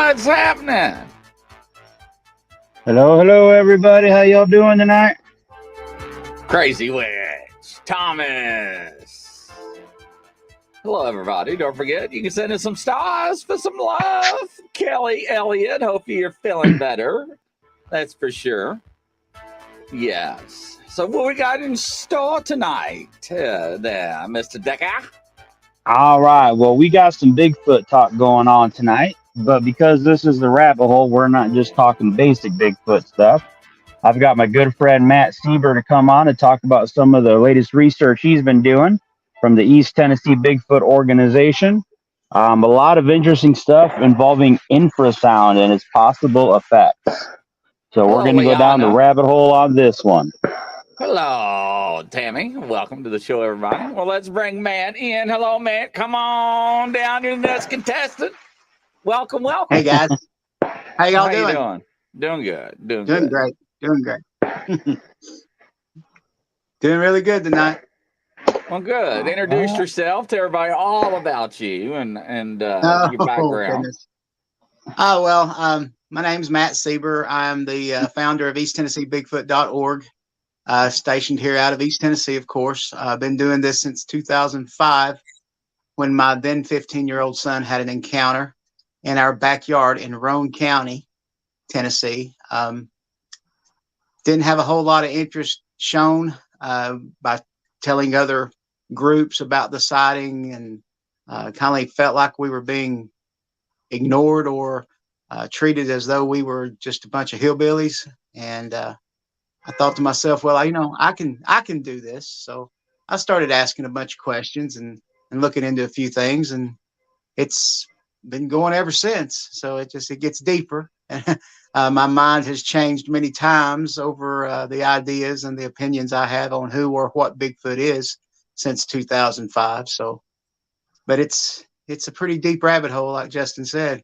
What's happening? Hello, everybody. How y'all doing tonight? Crazy Witch, Thomas. Hello, everybody. Don't forget, you can send us some stars for some love. Kelly Elliott, hope you're feeling better. That's for sure. Yes. So what we got in store tonight there, Mr. Decker? All right. Well, we got some Bigfoot talk going on tonight, but because this is the rabbit hole, we're not just talking basic Bigfoot stuff. I've got my good friend Matt Seeber to come on and talk about some of the latest research he's been doing from the East Tennessee Bigfoot Organization. A lot of interesting stuff involving infrasound and its possible effects. So we're going to go down the rabbit hole on this one. Hello, Tammy. Welcome to the show, everybody. Well, let's bring Matt in. Hello, Matt. Come on down, you're the next contestant. Welcome. Hey, guys. How y'all doing? You doing? Doing good. Doing great. Doing great. Doing really good tonight. Well, good. Introduce yourself to everybody, all about you and your background. Goodness. Oh, well, my name's Matt Seeber. I'm the founder of EastTennesseeBigfoot.org, stationed here out of East Tennessee, of course. I've been doing this since 2005 when my then 15-year-old son had an encounter in our backyard in Roane County, Tennessee. Didn't have a whole lot of interest shown by telling other groups about the sighting, and kind of felt like we were being ignored or treated as though we were just a bunch of hillbillies. And I thought to myself, well, I can do this. So I started asking a bunch of questions and looking into a few things, and it's been going ever since. So it gets deeper. My mind has changed many times over the ideas and the opinions I have on who or what Bigfoot is since 2005. So, but it's a pretty deep rabbit hole, like Justin said.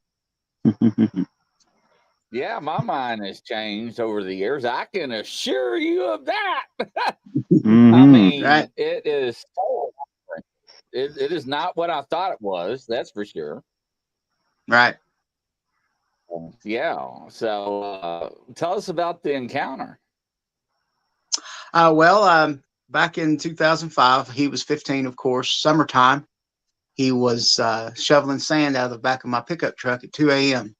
Yeah, my mind has changed over the years. I can assure you of that. I mean, right? It is so different. It is not what I thought it was. That's for sure. Right. Yeah. So tell us about the encounter. Back in 2005, he was 15, of course, summertime. He was shoveling sand out of the back of my pickup truck at 2 a.m.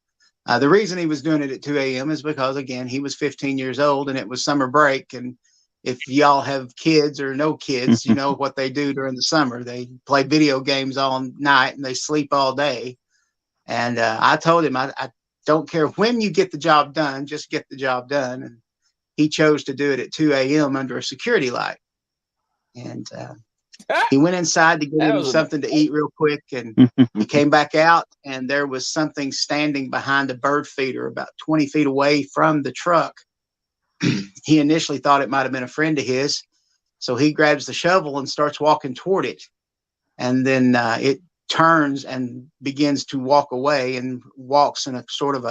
The reason he was doing it at 2 a.m. is because, again, he was 15 years old and it was summer break. And if y'all have kids or no kids, you know what they do during the summer. They play video games all night and they sleep all day. And I told him, I don't care when you get the job done, just get the job done. And he chose to do it at 2 a.m. under a security light. And he went inside to get him something to eat real quick. And he came back out and there was something standing behind a bird feeder about 20 feet away from the truck. He initially thought it might have been a friend of his. So he grabs the shovel and starts walking toward it. And then it turns and begins to walk away and walks in a sort of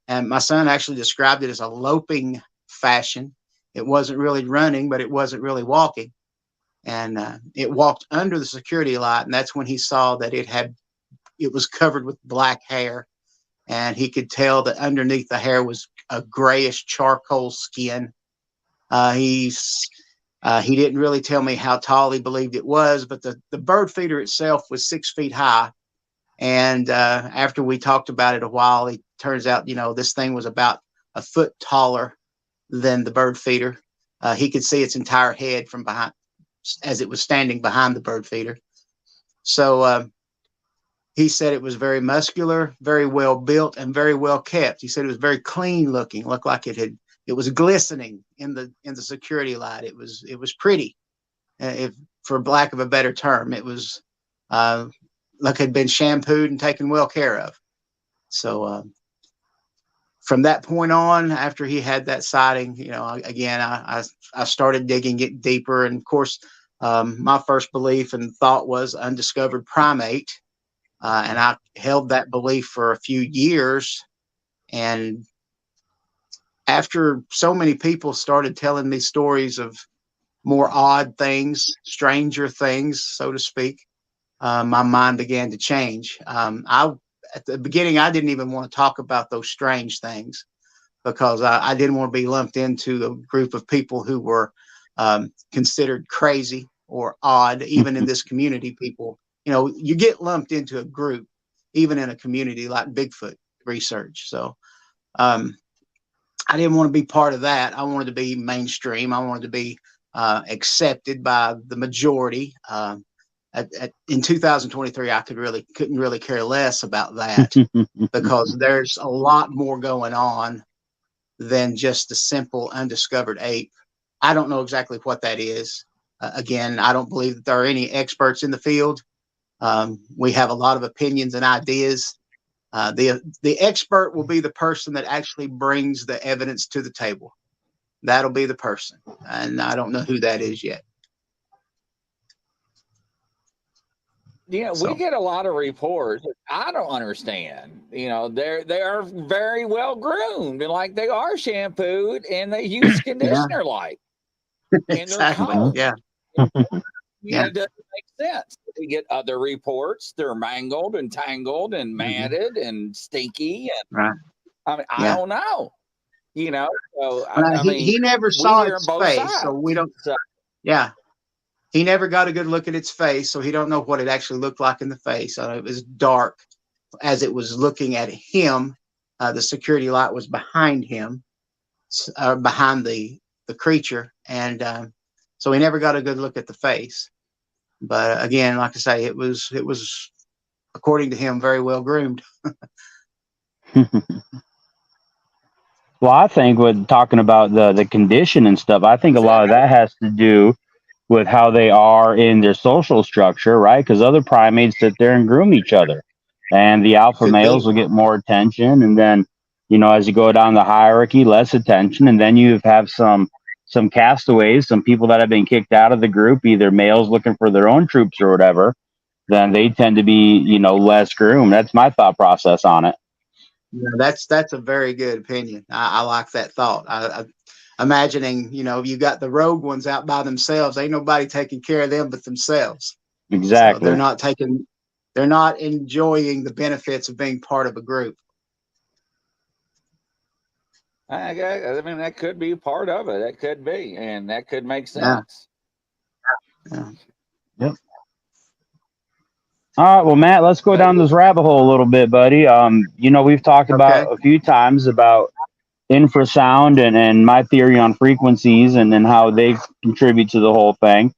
and my son actually described it as a loping fashion. It wasn't really running, but it wasn't really walking. And it walked under the security light. And that's when he saw that it was covered with black hair. And he could tell that underneath the hair was a grayish charcoal skin. He didn't really tell me how tall he believed it was, but the bird feeder itself was 6 feet high. And after we talked about it a while, it turns out, this thing was about a foot taller than the bird feeder. He could see its entire head from behind as it was standing behind the bird feeder. So he said it was very muscular, very well built, and very well kept. He said it was very clean looking, looked like it was glistening in the security light. It was pretty, for lack of a better term. It was like it had been shampooed and taken well care of. So from that point on, after he had that sighting, again, I started digging it deeper. And of course, my first belief and thought was undiscovered primate. And I held that belief for a few years. And after so many people started telling me stories of more odd things, stranger things, so to speak, my mind began to change. I at the beginning, I didn't even want to talk about those strange things because I didn't want to be lumped into a group of people who were considered crazy or odd. Even in this community, people, you get lumped into a group, even in a community like Bigfoot research. So I didn't want to be part of that. I wanted to be mainstream. I wanted to be accepted by the majority. In 2023, I couldn't really care less about that because there's a lot more going on than just a simple undiscovered ape. I don't know exactly what that is. Again, I don't believe that there are any experts in the field. We have a lot of opinions and ideas. The expert will be the person that actually brings the evidence to the table. That'll be the person, and I don't know who that is yet. Yeah, we get a lot of reports. I don't understand. They are very well groomed and like they are shampooed and they use conditioner like. And they're cold. Yeah. It doesn't make sense. We get other reports. They're mangled and tangled and matted and stinky. And, right. I mean, I don't know. So he never saw its face, sides. so we don't. Yeah. He never got a good look at its face, so he don't know what it actually looked like in the face. It was dark as it was looking at him. The security light was behind him, behind the creature, and so he never got a good look at the face. But again, like I say, it was according to him very well groomed. Well, I think with talking about the condition and stuff, I think a lot of that has to do with how they are in their social structure, right? Because other primates sit there and groom each other, and the alpha males will get more attention, and then as you go down the hierarchy, less attention, and then you have some castaways, some people that have been kicked out of the group, either males looking for their own troops or whatever. Then they tend to be less groomed. That's my thought process on it. Yeah, that's a very good opinion. I like that thought. I imagining, you got the rogue ones out by themselves. Ain't nobody taking care of them but themselves. Exactly. So they're not enjoying the benefits of being part of a group. I mean, that could be part of it. That could be, and that could make sense. Yeah. Yep. All right, well, Matt, let's go down this rabbit hole a little bit, buddy. We've talked about a few times about infrasound and my theory on frequencies and how they contribute to the whole thing.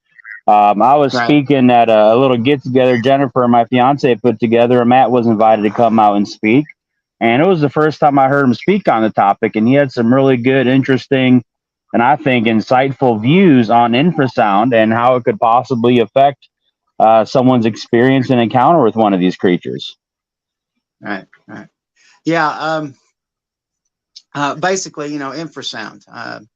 I was speaking at a little get together Jennifer, my fiance, put together, and Matt was invited to come out and speak. And it was the first time I heard him speak on the topic, and he had some really good, interesting, and I think insightful views on infrasound and how it could possibly affect someone's experience and encounter with one of these creatures. Right. Yeah. Basically, infrasound.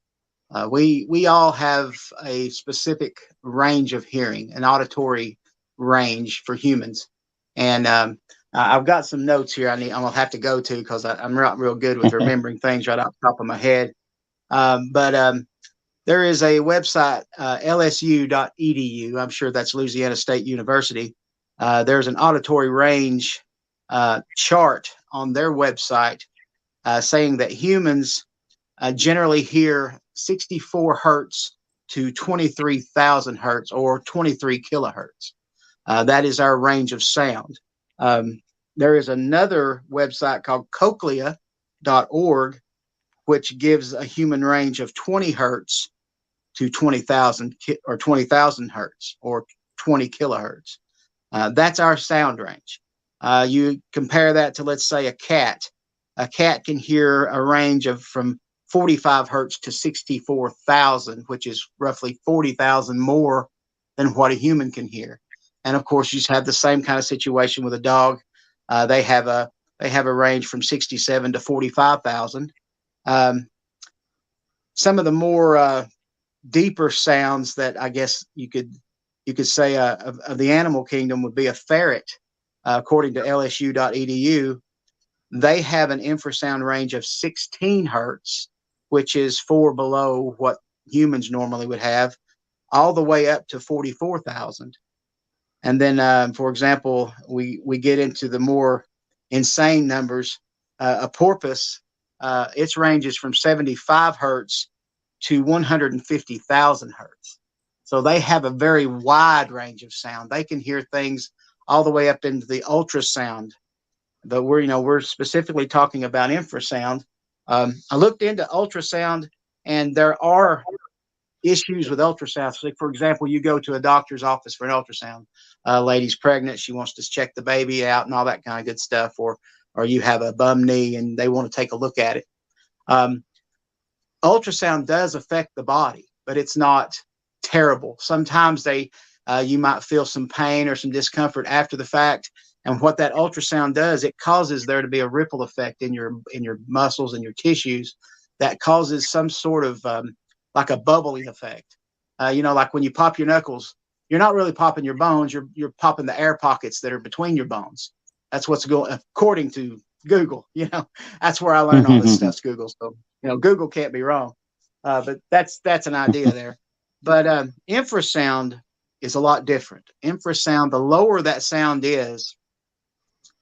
We all have a specific range of hearing, an auditory range for humans, and I've got some notes here. I'm gonna have to go to because I'm not real good with remembering things right off the top of my head. But there is a website, lsu.edu. I'm sure that's Louisiana State University. There's an auditory range chart on their website saying that humans generally hear 64 hertz to 23,000 hertz or 23 kilohertz. That is our range of sound. There is another website called cochlea.org, which gives a human range of 20 hertz to 20,000 or 20,000 hertz or 20 kilohertz. That's our sound range. You compare that to, let's say, a cat. A cat can hear a range of from 45 hertz to 64,000, which is roughly 40,000 more than what a human can hear. And of course, you just have the same kind of situation with a dog. They have a range from 67 to 45,000. Some of the more deeper sounds that I guess you could say of the animal kingdom would be a ferret. According to lsu.edu, they have an infrasound range of 16 hertz, which is 4 below what humans normally would have, all the way up to 44,000. And then, for example, we get into the more insane numbers. A porpoise, its ranges from 75 hertz to 150,000 hertz. So they have a very wide range of sound. They can hear things all the way up into the ultrasound. But we're specifically talking about infrasound. I looked into ultrasound, and there are issues with ultrasound. So, for example, you go to a doctor's office for an ultrasound. Lady's pregnant, she wants to check the baby out and all that kind of good stuff, or you have a bum knee and they want to take a look at it. Ultrasound does affect the body, but it's not terrible. Sometimes you might feel some pain or some discomfort after the fact. And what that ultrasound does, it causes there to be a ripple effect in your muscles and your tissues that causes some sort of like a bubbling effect. Like when you pop your knuckles, you're not really popping your bones. You're popping the air pockets that are between your bones. That's what's going, according to Google. That's where I learned all this stuff. Google. So Google can't be wrong. But that's an idea there. But infrasound is a lot different. Infrasound, the lower that sound is,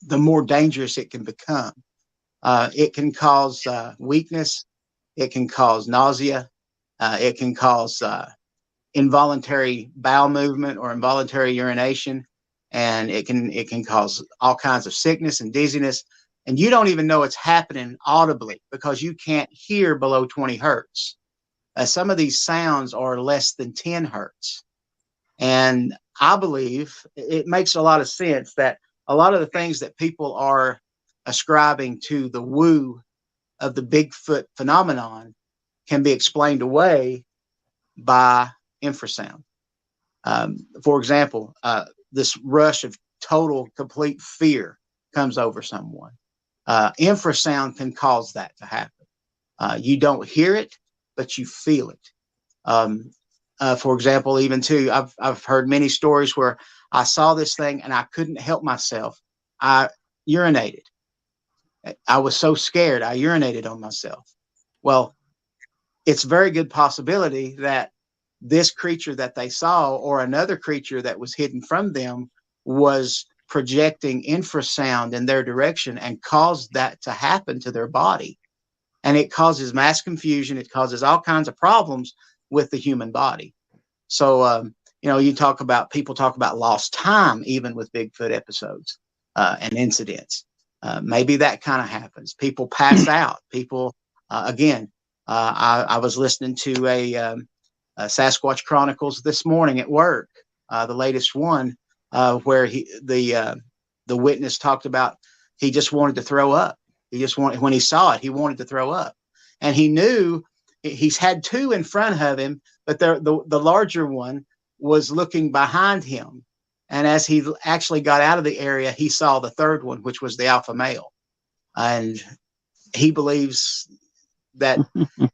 the more dangerous it can become. It can cause weakness. It can cause nausea. It can cause involuntary bowel movement or involuntary urination, and it can cause all kinds of sickness and dizziness. And you don't even know it's happening audibly because you can't hear below 20 hertz. Some of these sounds are less than 10 hertz. And I believe it makes a lot of sense that a lot of the things that people are ascribing to the woo of the Bigfoot phenomenon can be explained away by infrasound. For example, this rush of total, complete fear comes over someone. Infrasound can cause that to happen. You don't hear it, but you feel it. For example, even too, I've heard many stories where I saw this thing and I couldn't help myself. I urinated. I was so scared, I urinated on myself. Well, it's a very good possibility that this creature that they saw or another creature that was hidden from them was projecting infrasound in their direction and caused that to happen to their body. And it causes mass confusion. It causes all kinds of problems with the human body. So, people talk about lost time, even with Bigfoot episodes and incidents. Maybe that kind of happens. People pass out. People, I was listening to a Sasquatch Chronicles this morning at work, the latest one, where the witness talked about he just wanted to throw up. When he saw it, he wanted to throw up, and he knew he's had two in front of him, but the larger one was looking behind him. And as he actually got out of the area, he saw the third one, which was the alpha male. And he believes that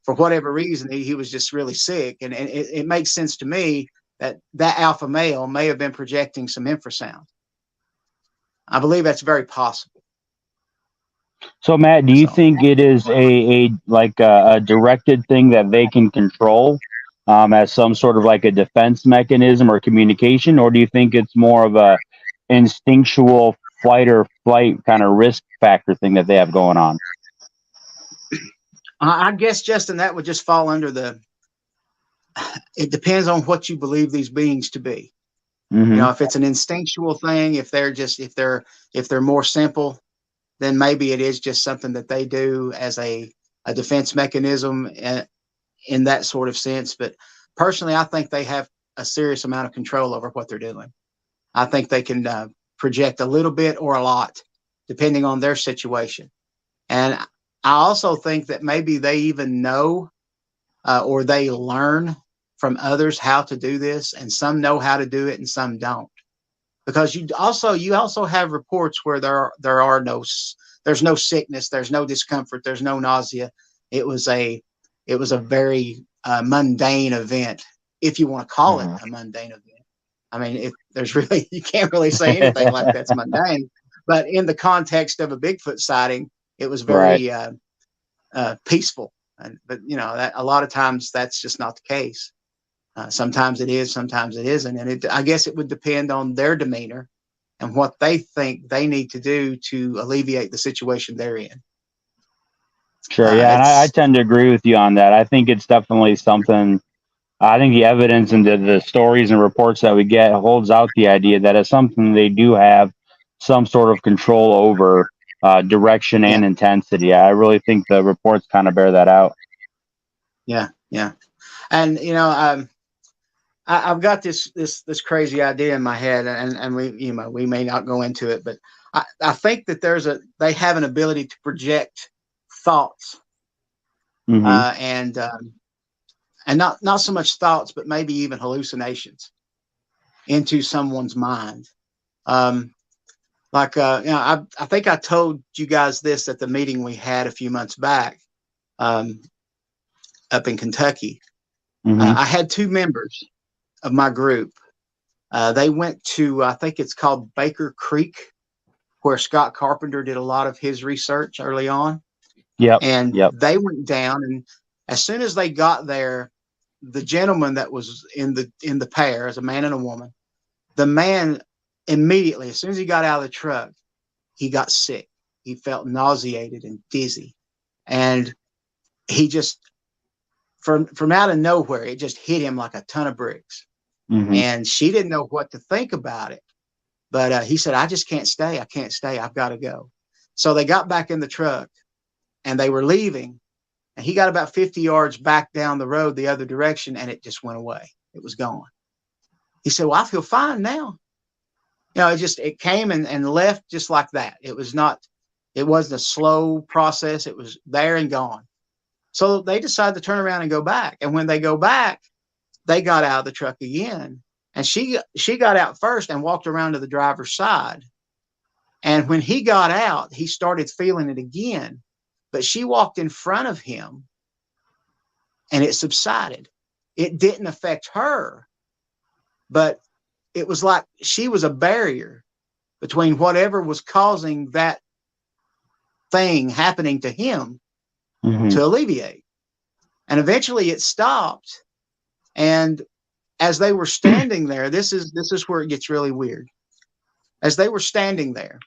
for whatever reason, he was just really sick. And it makes sense to me that alpha male may have been projecting some infrasound. I believe that's very possible. So, Matt, do you think it is a directed thing that they can control as some sort of like a defense mechanism or communication, or do you think it's more of a instinctual fight or flight kind of risk factor thing that they have going on? I guess, Justin, that would just fall under it depends on what you believe these beings to be. Mm-hmm. If it's an instinctual thing, if they're more simple, then maybe it is just something that they do as a defense mechanism in that sort of sense. But personally, I think they have a serious amount of control over what they're doing. I think they can project a little bit or a lot, depending on their situation. And I also think that maybe they even know or they learn from others how to do this, and some know how to do it and some don't. Because you also have reports where there's no sickness, there's no discomfort, there's no nausea. It was a very mundane event, if you want to call it a mundane event. I mean, you can't really say anything like that's mundane. But in the context of a Bigfoot sighting, it was very peaceful. But that a lot of times that's just not the case. Sometimes it is, sometimes it isn't, and I guess it would depend on their demeanor and what they think they need to do to alleviate the situation they're in. Sure, yeah, and I It's tend to agree with you on that. I think it's definitely something. I think the evidence and the stories and reports that we get holds out the idea that it's something they do have some sort of control over, direction yeah, and intensity. I really think the reports kind of bear that out. yeah, yeah. And I've got this crazy idea in my head, and we may not go into it, but I think that they have an ability to project thoughts, Hmm. and not so much thoughts, but maybe even hallucinations into someone's mind. I think I told you guys this at the meeting we had a few months back, up in Kentucky. Hmm. I had two members of my group. They went to, I think it's called Baker Creek, where Scott Carpenter did a lot of his research early on. Yep. And Yep. they went down, and as soon as they got there, the gentleman that was in the pair, as a man and a woman, the man immediately, as soon as he got out of the truck, he got sick. He felt nauseated and dizzy. And he just, from out of nowhere, it just hit him like a ton of bricks. Hmm. And she didn't know what to think about it. But he said, I just can't stay. I can't stay. I've got to go. So they got back in the truck and they were leaving. And he got about 50 yards back down the road the other direction, and it just went away. It was gone. He said, well, I feel fine now. It came and left just like that. It wasn't a slow process. It was there and gone. So they decided to turn around and go back. And when they go back, they got out of the truck again. And she got out first and walked around to the driver's side. And when he got out, he started feeling it again. But she walked in front of him and it subsided. It didn't affect her, but it was like she was a barrier between whatever was causing that thing happening to him to alleviate. And eventually it stopped. And as they were standing there, this is where it gets really weird. As they were standing there,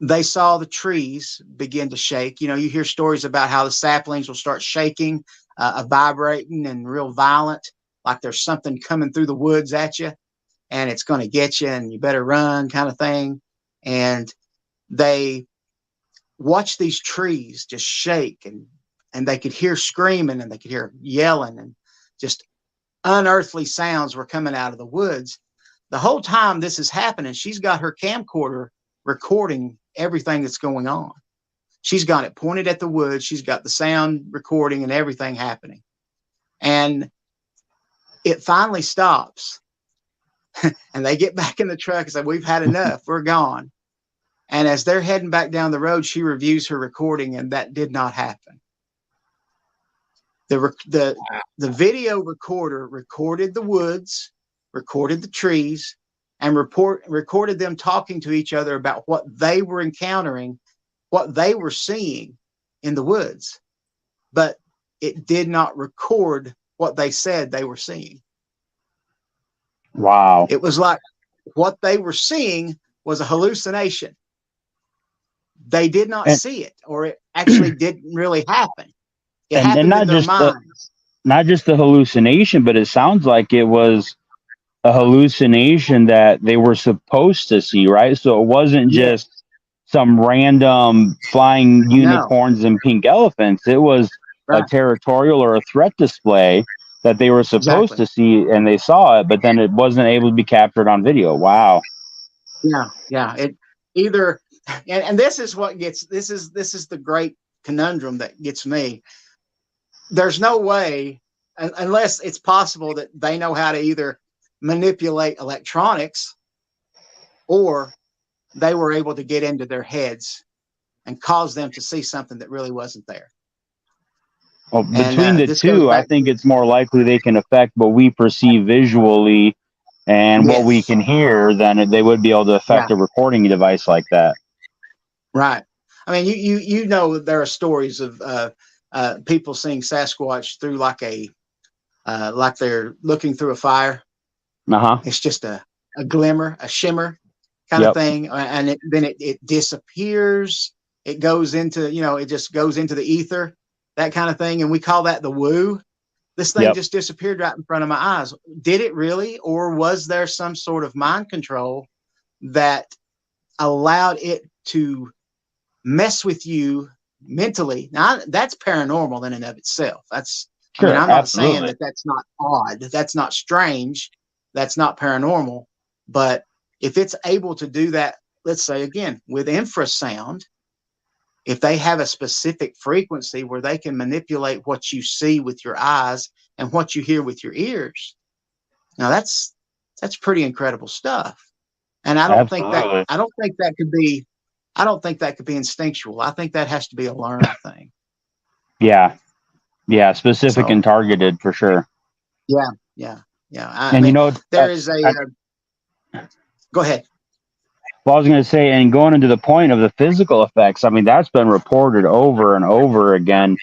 they saw the trees begin to shake. You hear stories about how the saplings will start shaking, vibrating and real violent, like there's something coming through the woods at you and it's going to get you and you better run, kind of thing. And they watched these trees just shake, and they could hear screaming and they could hear yelling, and just unearthly sounds were coming out of the woods. The whole time this is happening, she's got her camcorder recording everything that's going on. She's got it pointed at the woods. She's got the sound recording and everything happening. And it finally stops. And they get back in the truck and say, we've had enough. We're gone. And as they're heading back down the road, she reviews her recording, and that did not happen. The video recorder recorded the woods, recorded the trees, and recorded them talking to each other about what they were encountering, what they were seeing in the woods. But it did not record what they said they were seeing. Wow. It was like what they were seeing was a hallucination. They did not see it, or it actually didn't really happen. It happened not in their just minds. not just the hallucination, but it sounds like it was a hallucination that they were supposed to see, right? So it wasn't just some random flying unicorns and pink elephants. It was a territorial or a threat display that they were supposed to see, and they saw it, but then it wasn't able to be captured on video. Wow. Yeah. It either, and this is what gets, this is the great conundrum that gets me. There's no way, unless it's possible that they know how to either manipulate electronics, or they were able to get into their heads and cause them to see something that really wasn't there. Well, between the two, I think it's more likely they can affect what we perceive visually and what we can hear than they would be able to affect a recording device like that. Right. I mean, you know, there are stories of people seeing Sasquatch through like they're looking through a fire. Uh-huh. It's just a glimmer, a shimmer, kind of thing, and then it disappears. It goes into, it just goes into the ether, that kind of thing, and we call that the woo. This thing just disappeared right in front of my eyes. Did it really, or was there some sort of mind control that allowed it to mess with you mentally? Now, that's paranormal in and of itself. That's Sure, I mean, I'm not saying absolutely. that that's not odd, that's not strange, that's not paranormal, but if it's able to do that, let's say again with infrasound, if they have a specific frequency where they can manipulate what you see with your eyes and what you hear with your ears, now that's pretty incredible stuff. And I don't think Absolutely. that could be, I don't think that could be instinctual. I think that has to be a learned thing. Yeah. Yeah. Specific So and targeted for sure. yeah. I And mean, there is a. Go ahead. Well, I was going to say, and going into the point of the physical effects, I mean, that's been reported over and over again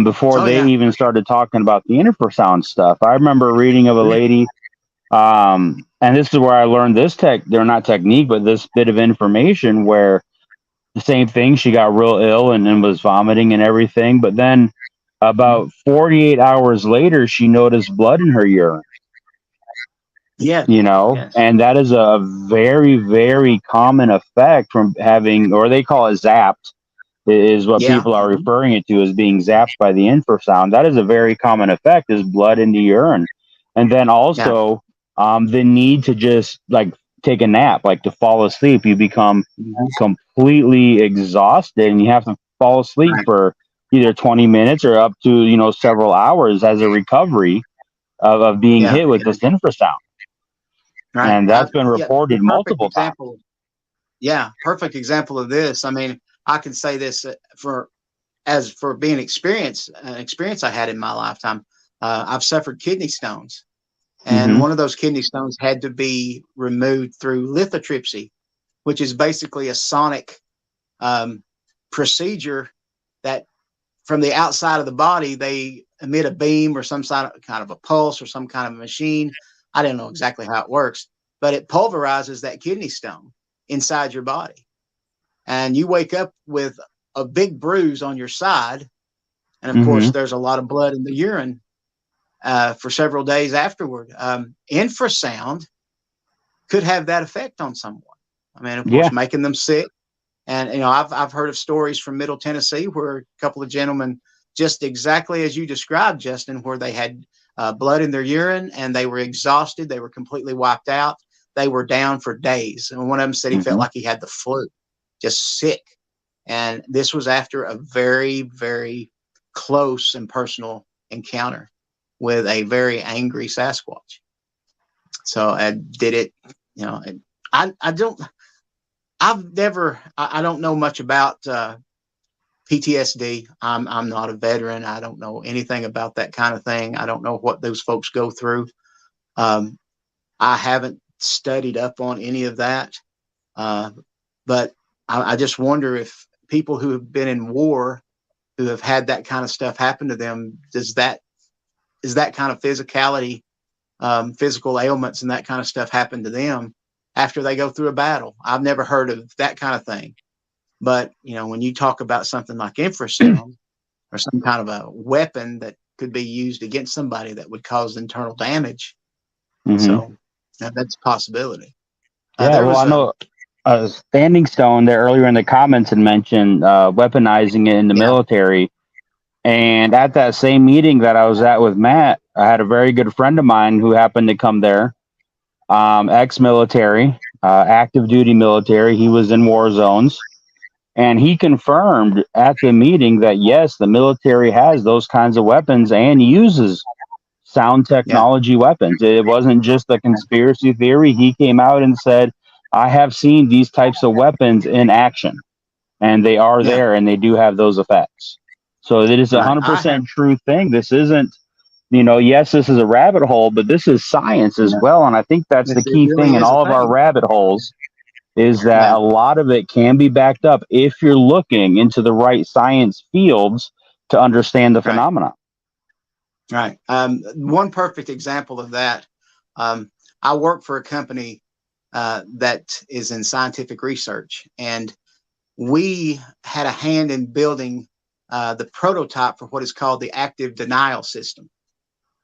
before Oh they yeah. even started talking about the infrasound stuff. I remember reading of a lady, and this is where I learned this they're not technique, but this bit of information where the same thing, she got real ill and was vomiting and everything. But then about 48 hours later, she noticed blood in her urine. Yeah. Yes. And that is a very, very common effect from having, or they call it zapped, is what Yeah. people are referring it to as being zapped by the infrasound. That is a very common effect, is blood in the urine. And then also the need to just like take a nap, like to fall asleep. You become completely exhausted and you have to fall asleep for either 20 minutes or up to, several hours as a recovery of being hit with this infrasound. Right. And that's been reported multiple times. Yeah, perfect example of this. I mean, I can say this for being an experience I had in my lifetime. I've suffered kidney stones, and one of those kidney stones had to be removed through lithotripsy, which is basically a sonic procedure that from the outside of the body, they emit a beam or some kind of a pulse or some kind of machine. I don't know exactly how it works, but it pulverizes that kidney stone inside your body. And you wake up with a big bruise on your side. And of course, there's a lot of blood in the urine for several days afterward. Infrasound could have that effect on someone. I mean, of course, making them sick. And, I've heard of stories from Middle Tennessee where a couple of gentlemen, just exactly as you described, Justin, where they had blood in their urine and they were exhausted. They were completely wiped out. They were down for days. And one of them said he felt like he had the flu, just sick. And this was after a very, very close and personal encounter with a very angry Sasquatch. So I did it, I don't know much about PTSD. I'm not a veteran. I don't know anything about that kind of thing. I don't know what those folks go through. I haven't studied up on any of that. But I just wonder if people who have been in war, who have had that kind of stuff happen to them, is that kind of physicality, physical ailments and that kind of stuff happen to them after they go through a battle? I've never heard of that kind of thing. But, when you talk about something like infrasound or some kind of a weapon that could be used against somebody that would cause internal damage. So that's a possibility. I know Standing Stone there earlier in the comments had mentioned weaponizing it in the military. And at that same meeting that I was at with Matt, I had a very good friend of mine who happened to come there, ex-military, active duty military. He was in war zones. And he confirmed at the meeting that, yes, the military has those kinds of weapons and uses sound technology weapons. It wasn't just a conspiracy theory. He came out and said, I have seen these types of weapons in action, and they are there, and they do have those effects. So it is 100% true thing. This isn't, yes, this is a rabbit hole, but this is science as well. And I think that's the key thing in all of our rabbit holes, is that a lot of it can be backed up if you're looking into the right science fields to understand the phenomena. Right. One perfect example of that. I work for a company that is in scientific research. And we had a hand in building the prototype for what is called the active denial system.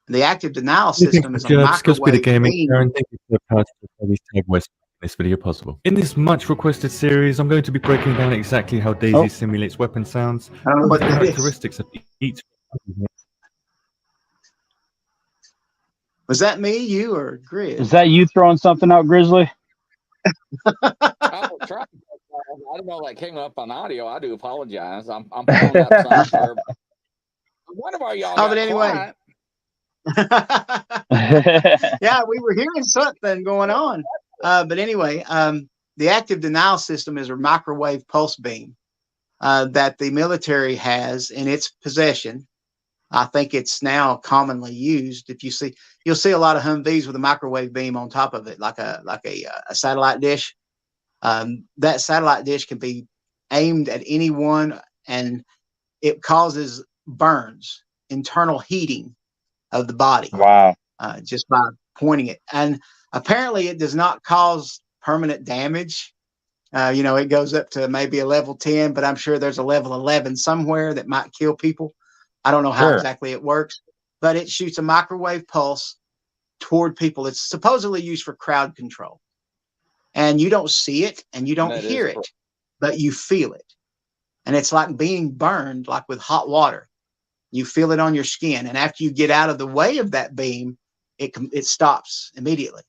The active denial system is a microwave beam. Thank you for the past these takeaways in this video possible. In this much requested series, I'm going to be breaking down exactly how DayZ simulates weapon sounds, I don't know and what the that is. characteristics of each. Was that me, you, or Grizz? Is that you throwing something out, Grizzly? I don't know that came up on audio. I do apologize. I'm pulling up somewhere. One of our y'all got but anyway. quiet. Yeah, we were hearing something going on. But anyway, the active denial system is a microwave pulse beam that the military has in its possession. I think it's now commonly used. If you see, you'll see a lot of Humvees with a microwave beam on top of it, like a satellite dish. That satellite dish can be aimed at anyone, and it causes burns, internal heating of the body. Wow. Just by pointing it. And apparently it does not cause permanent damage. It goes up to maybe a level 10, but I'm sure there's a level 11 somewhere that might kill people. I don't know how exactly it works, but it shoots a microwave pulse toward people. It's supposedly used for crowd control. And you don't see it and you don't hear it, but you feel it. And it's like being burned, like with hot water. You feel it on your skin, and after you get out of the way of that beam, it stops immediately.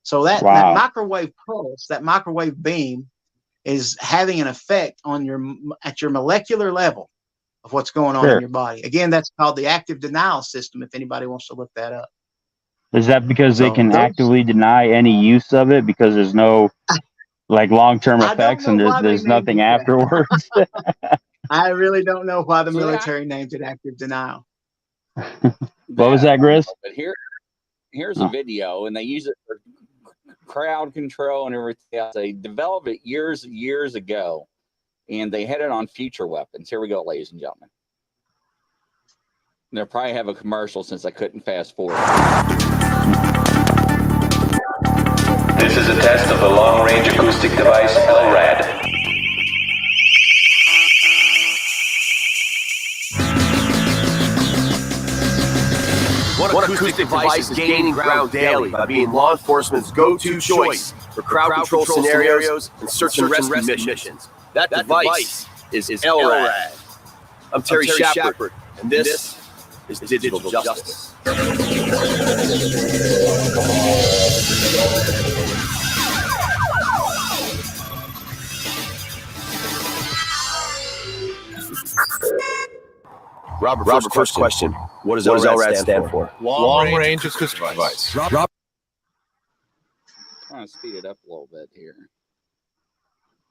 So that microwave pulse, that microwave beam, is having an effect on at your molecular level of what's going on in your body. Again, that's called the active denial system. If anybody wants to look that up, is that because they can actively deny any use of it because there's no like long-term effects and there's nothing afterwards? I really don't know why the military named it active denial. What was that, Grizz? But here's a video, and they use it for crowd control and everything else. They developed it years ago, and they had it on future weapons. Here we go, ladies and gentlemen. They'll probably have a commercial since I couldn't fast forward. This is a test of the long-range acoustic device LRAD. One acoustic device is gaining ground daily by being law enforcement's go-to choice for crowd control scenarios and search and rescue missions. That device is LRAD. I'm Terry Shepard, and this is Digital Justice. Robert, first question. What does LRAD stand for? Long-range acoustic device. I'm trying to speed it up a little bit here.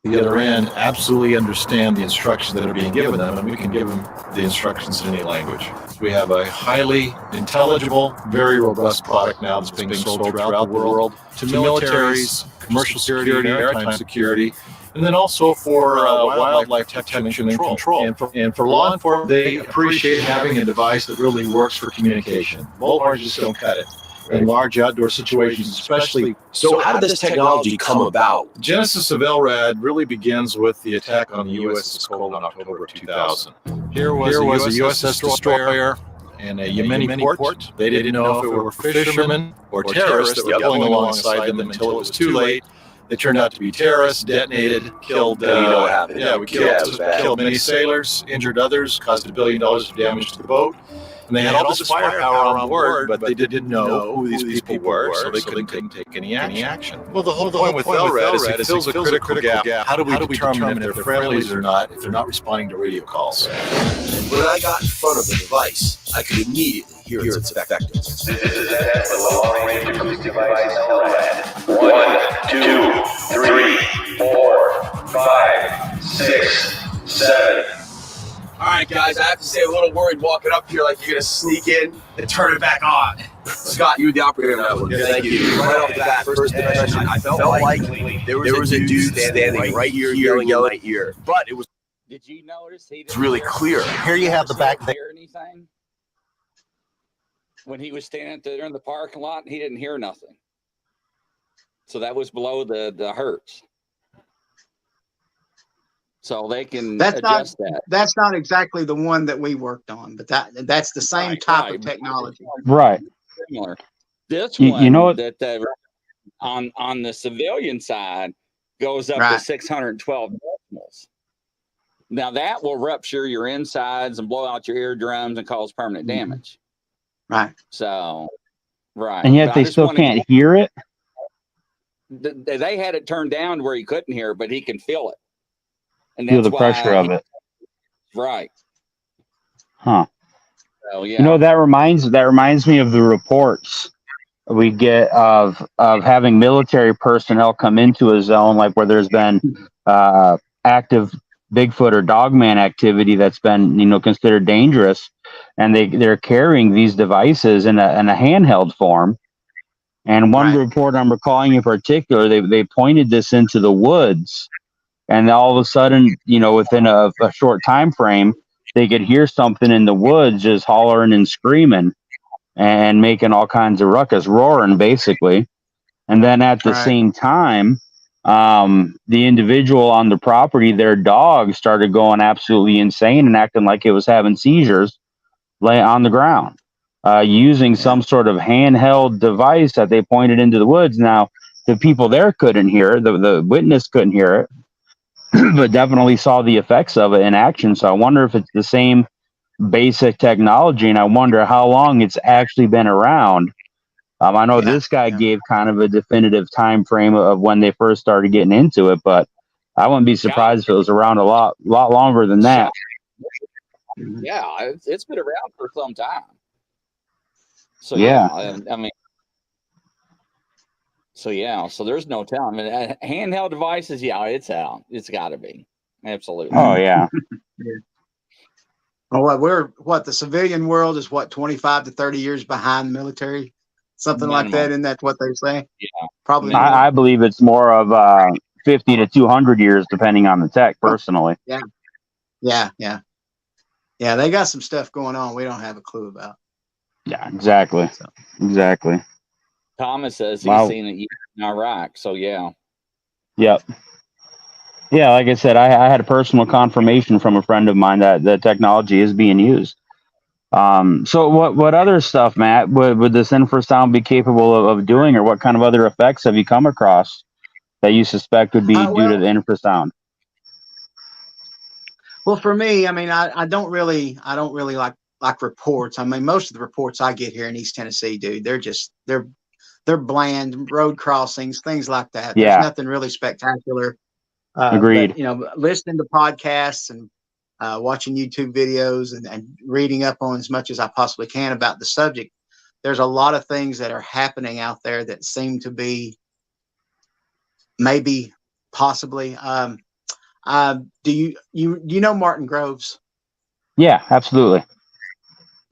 The other end absolutely understand the instructions that are being given them, and we can give them the instructions in any language. We have a highly intelligible, very robust product now that's being sold throughout the world to militaries, commercial security, maritime security, and then also for wildlife detection and control. And for law enforcement, they appreciate having a device that really works for communication. Bullhorns just don't cut it. In large outdoor situations, especially. So how did this technology come about? The genesis of LRAD really begins with the attack on the USS Cole in October of 2000. Here was a USS destroyer in a Yemeni port. They didn't know if it were fishermen or terrorists that were going alongside them until it was too late. They turned out to be terrorists, detonated, killed. You know what happened? Yeah, killed many sailors, injured others, caused $1 billion of damage to the boat. And they had all this firepower on board, but they didn't know who these people were, so they couldn't take any action. Well, the whole point with LRAD is it fills a critical gap. How do we determine if they're friendlies or not, if they're not responding to radio calls? When I got in front of the device, I could immediately hear its effectiveness. This is a test of the long-range acoustic device LRAD. 1, 2, 3, 4, 5, 6, 7. All right, guys, I have to say, a little worried walking up here like you're going to sneak in and turn it back on. Scott, you were the operator on that one. Thank you. Right off the bat, first impression, I felt like there was a dude standing right here yelling in my ear. But it was. Did you notice It's really clear. Here you have the back there. hear anything? When he was standing there in the parking lot, he didn't hear nothing. So that was below the hertz. So they can That's not adjust that. that's not exactly the one that we worked on, but that's the same type of technology. Right. Similar. This You one know what? that on the civilian side goes up to Right. 612 decibels. Now that will rupture your insides and blow out your eardrums and cause permanent damage. Right. So, right. And yet But I they just still wanna can't hear it. they had it turned down where he couldn't hear it, but he can feel it. And Feel that's the pressure why of it. right. Huh. So yeah. You know, that reminds me of the reports we get of having military personnel come into a zone, like where there's been active Bigfoot or dogman activity that's been, you know, considered dangerous, and they're carrying these devices in a handheld form. And one Right. report I'm recalling in particular, they pointed this into the woods, and all of a sudden, you know, within a short time frame, they could hear something in the woods just hollering and screaming and making all kinds of ruckus, roaring basically. And then at the Right. same time, the individual on the property, their dog started going absolutely insane and acting like it was having seizures, lay on the ground, using some sort of handheld device that they pointed into the woods. Now, the people there couldn't hear it, the witness couldn't hear it, but definitely saw the effects of it in action. So I wonder if it's the same basic technology, and I wonder how long it's actually been around. I know Yeah. this guy Yeah. gave kind of a definitive time frame of when they first started getting into it, but I wouldn't be surprised if it was around a lot longer than that. Yeah, it's been around for some time. So Yeah. I mean, so yeah, so there's no telling. I mean, handheld devices, yeah, it's out. It's got to be absolutely. Oh yeah. Well, the civilian world is 25 to 30 years behind the military, something like that. Isn't that what they say? Yeah, Probably more. I believe it's more of 50 to 200 years, depending on the tech. Personally. Yeah. They got some stuff going on we don't have a clue about. Yeah, exactly. Exactly. Thomas says he's seen it in Iraq. So yeah. Yep. Yeah, like I said, I had a personal confirmation from a friend of mine that the technology is being used. So what other stuff, Matt, would this infrasound be capable of doing, or what kind of other effects have you come across that you suspect would be due to the infrasound? Well, for me, I mean, I don't really like reports. I mean, most of the reports I get here in East Tennessee, dude, they're bland road crossings, things like that. Yeah. There's nothing really spectacular. Agreed. But, you know, listening to podcasts and watching YouTube videos and reading up on as much as I possibly can about the subject, there's a lot of things that are happening out there that seem to be maybe possibly. Do you know Martin Groves? Yeah, absolutely.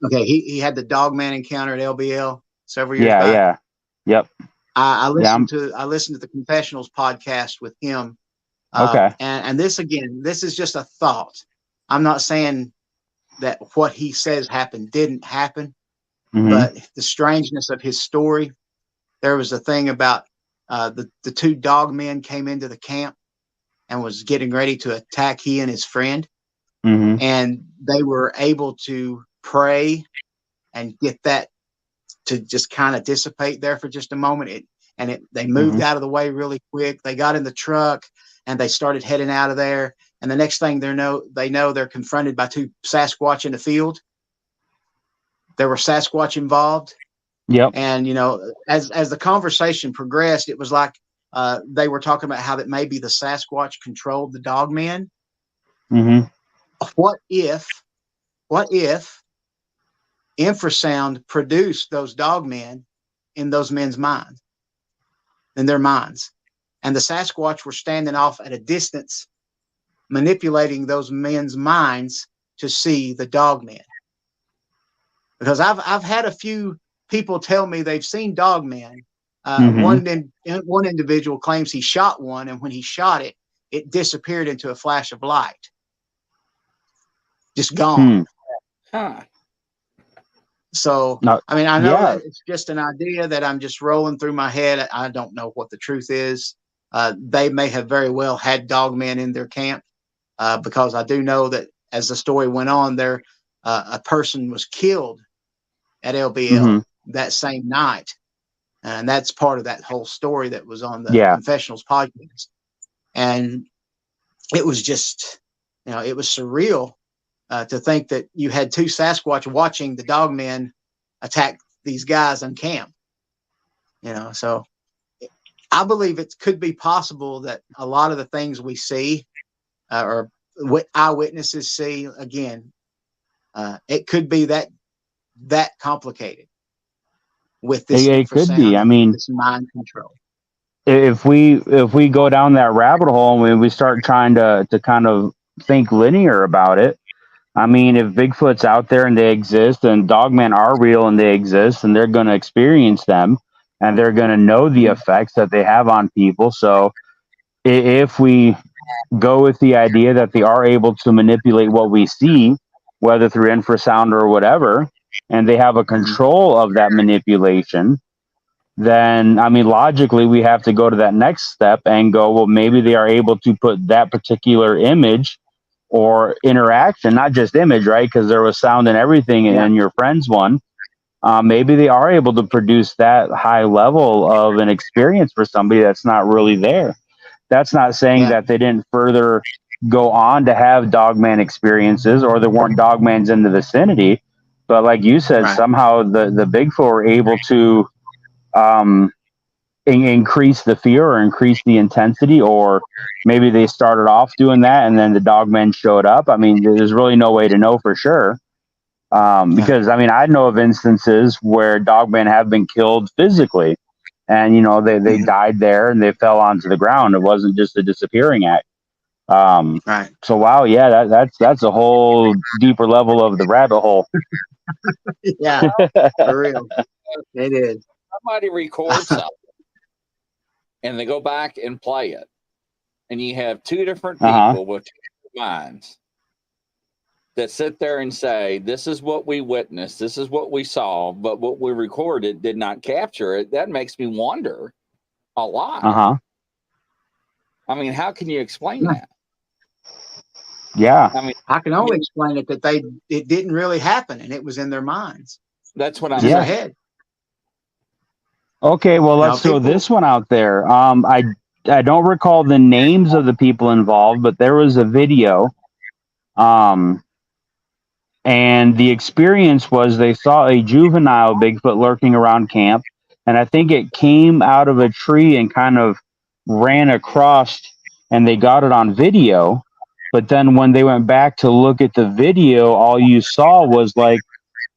Okay, he had the Dogman encounter at LBL several years back. Yeah. Yep. I listened to the Confessionals podcast with him. Okay. And this is just a thought. I'm not saying that what he says happened didn't happen, but the strangeness of his story. There was a thing about the two dogmen came into the camp and was getting ready to attack he and his friend, and they were able to pray and get that to just kind of dissipate there for just a moment. They moved out of the way really quick. They got in the truck and they started heading out of there. And the next thing they know they're confronted by two Sasquatch in the field. There were Sasquatch involved. Yep. And, you know, as the conversation progressed, it was like they were talking about how that maybe the Sasquatch controlled the dogmen. What if infrasound produced those dogmen in those men's minds, in their minds, and the Sasquatch were standing off at a distance, manipulating those men's minds to see the dogmen? Because I've had a few people tell me they've seen dogmen. One individual claims he shot one, and when he shot it, it disappeared into a flash of light, just gone. Huh. So, No, I mean, I know yeah. that it's just an idea that I'm just rolling through my head. I don't know what the truth is. They may have very well had dogmen in their camp, because I do know that as the story went on, there a person was killed at LBL that same night, and that's part of that whole story that was on the Confessionals podcast. And it was just, it was surreal to think that you had two Sasquatch watching the dogmen attack these guys in camp. So I believe it could be possible that a lot of the things we see, or what eyewitnesses see, again, it could be that complicated with this It could be. I infrasound mean, and this mind control. if we go down that rabbit hole and we start trying to kind of think linear about it, I mean, if Bigfoot's out there and they exist, and dogmen are real and they exist, and they're going to experience them, and they're going to know the effects that they have on people. So if we go with the idea that they are able to manipulate what we see, whether through infrasound or whatever, and they have a control of that manipulation, then, I mean, logically, we have to go to that next step and go, well, maybe they are able to put that particular image or interaction, not just image, right? Because there was sound and everything in your friend's one. Maybe they are able to produce that high level of an experience for somebody that's not really there. That's not saying that they didn't further go on to have dogman experiences, or there weren't dogmans in the vicinity. But like you said, somehow the Bigfoot were able to increase the fear or increase the intensity, or maybe they started off doing that and then the dogmen showed up. I mean, there's really no way to know for sure. Because I mean, I know of instances where dogmen have been killed physically, and they died there and they fell onto the ground. It wasn't just a disappearing act. So wow, yeah, that's a whole deeper level of the rabbit hole. Yeah, for real, it is. Somebody records something and they go back and play it, and you have two different people with two different minds that sit there and say, this is what we witnessed, this is what we saw, but what we recorded did not capture it. That makes me wonder a lot. I mean, how can you explain that? Yeah. I mean, I can only explain it that it didn't really happen and it was in their minds. That's what I'm saying. Head. Okay, well, let's throw this one out there. I don't recall the names of the people involved, but there was a video. And the experience was they saw a juvenile Bigfoot lurking around camp, and I think it came out of a tree and kind of ran across, and they got it on video. But then when they went back to look at the video, all you saw was like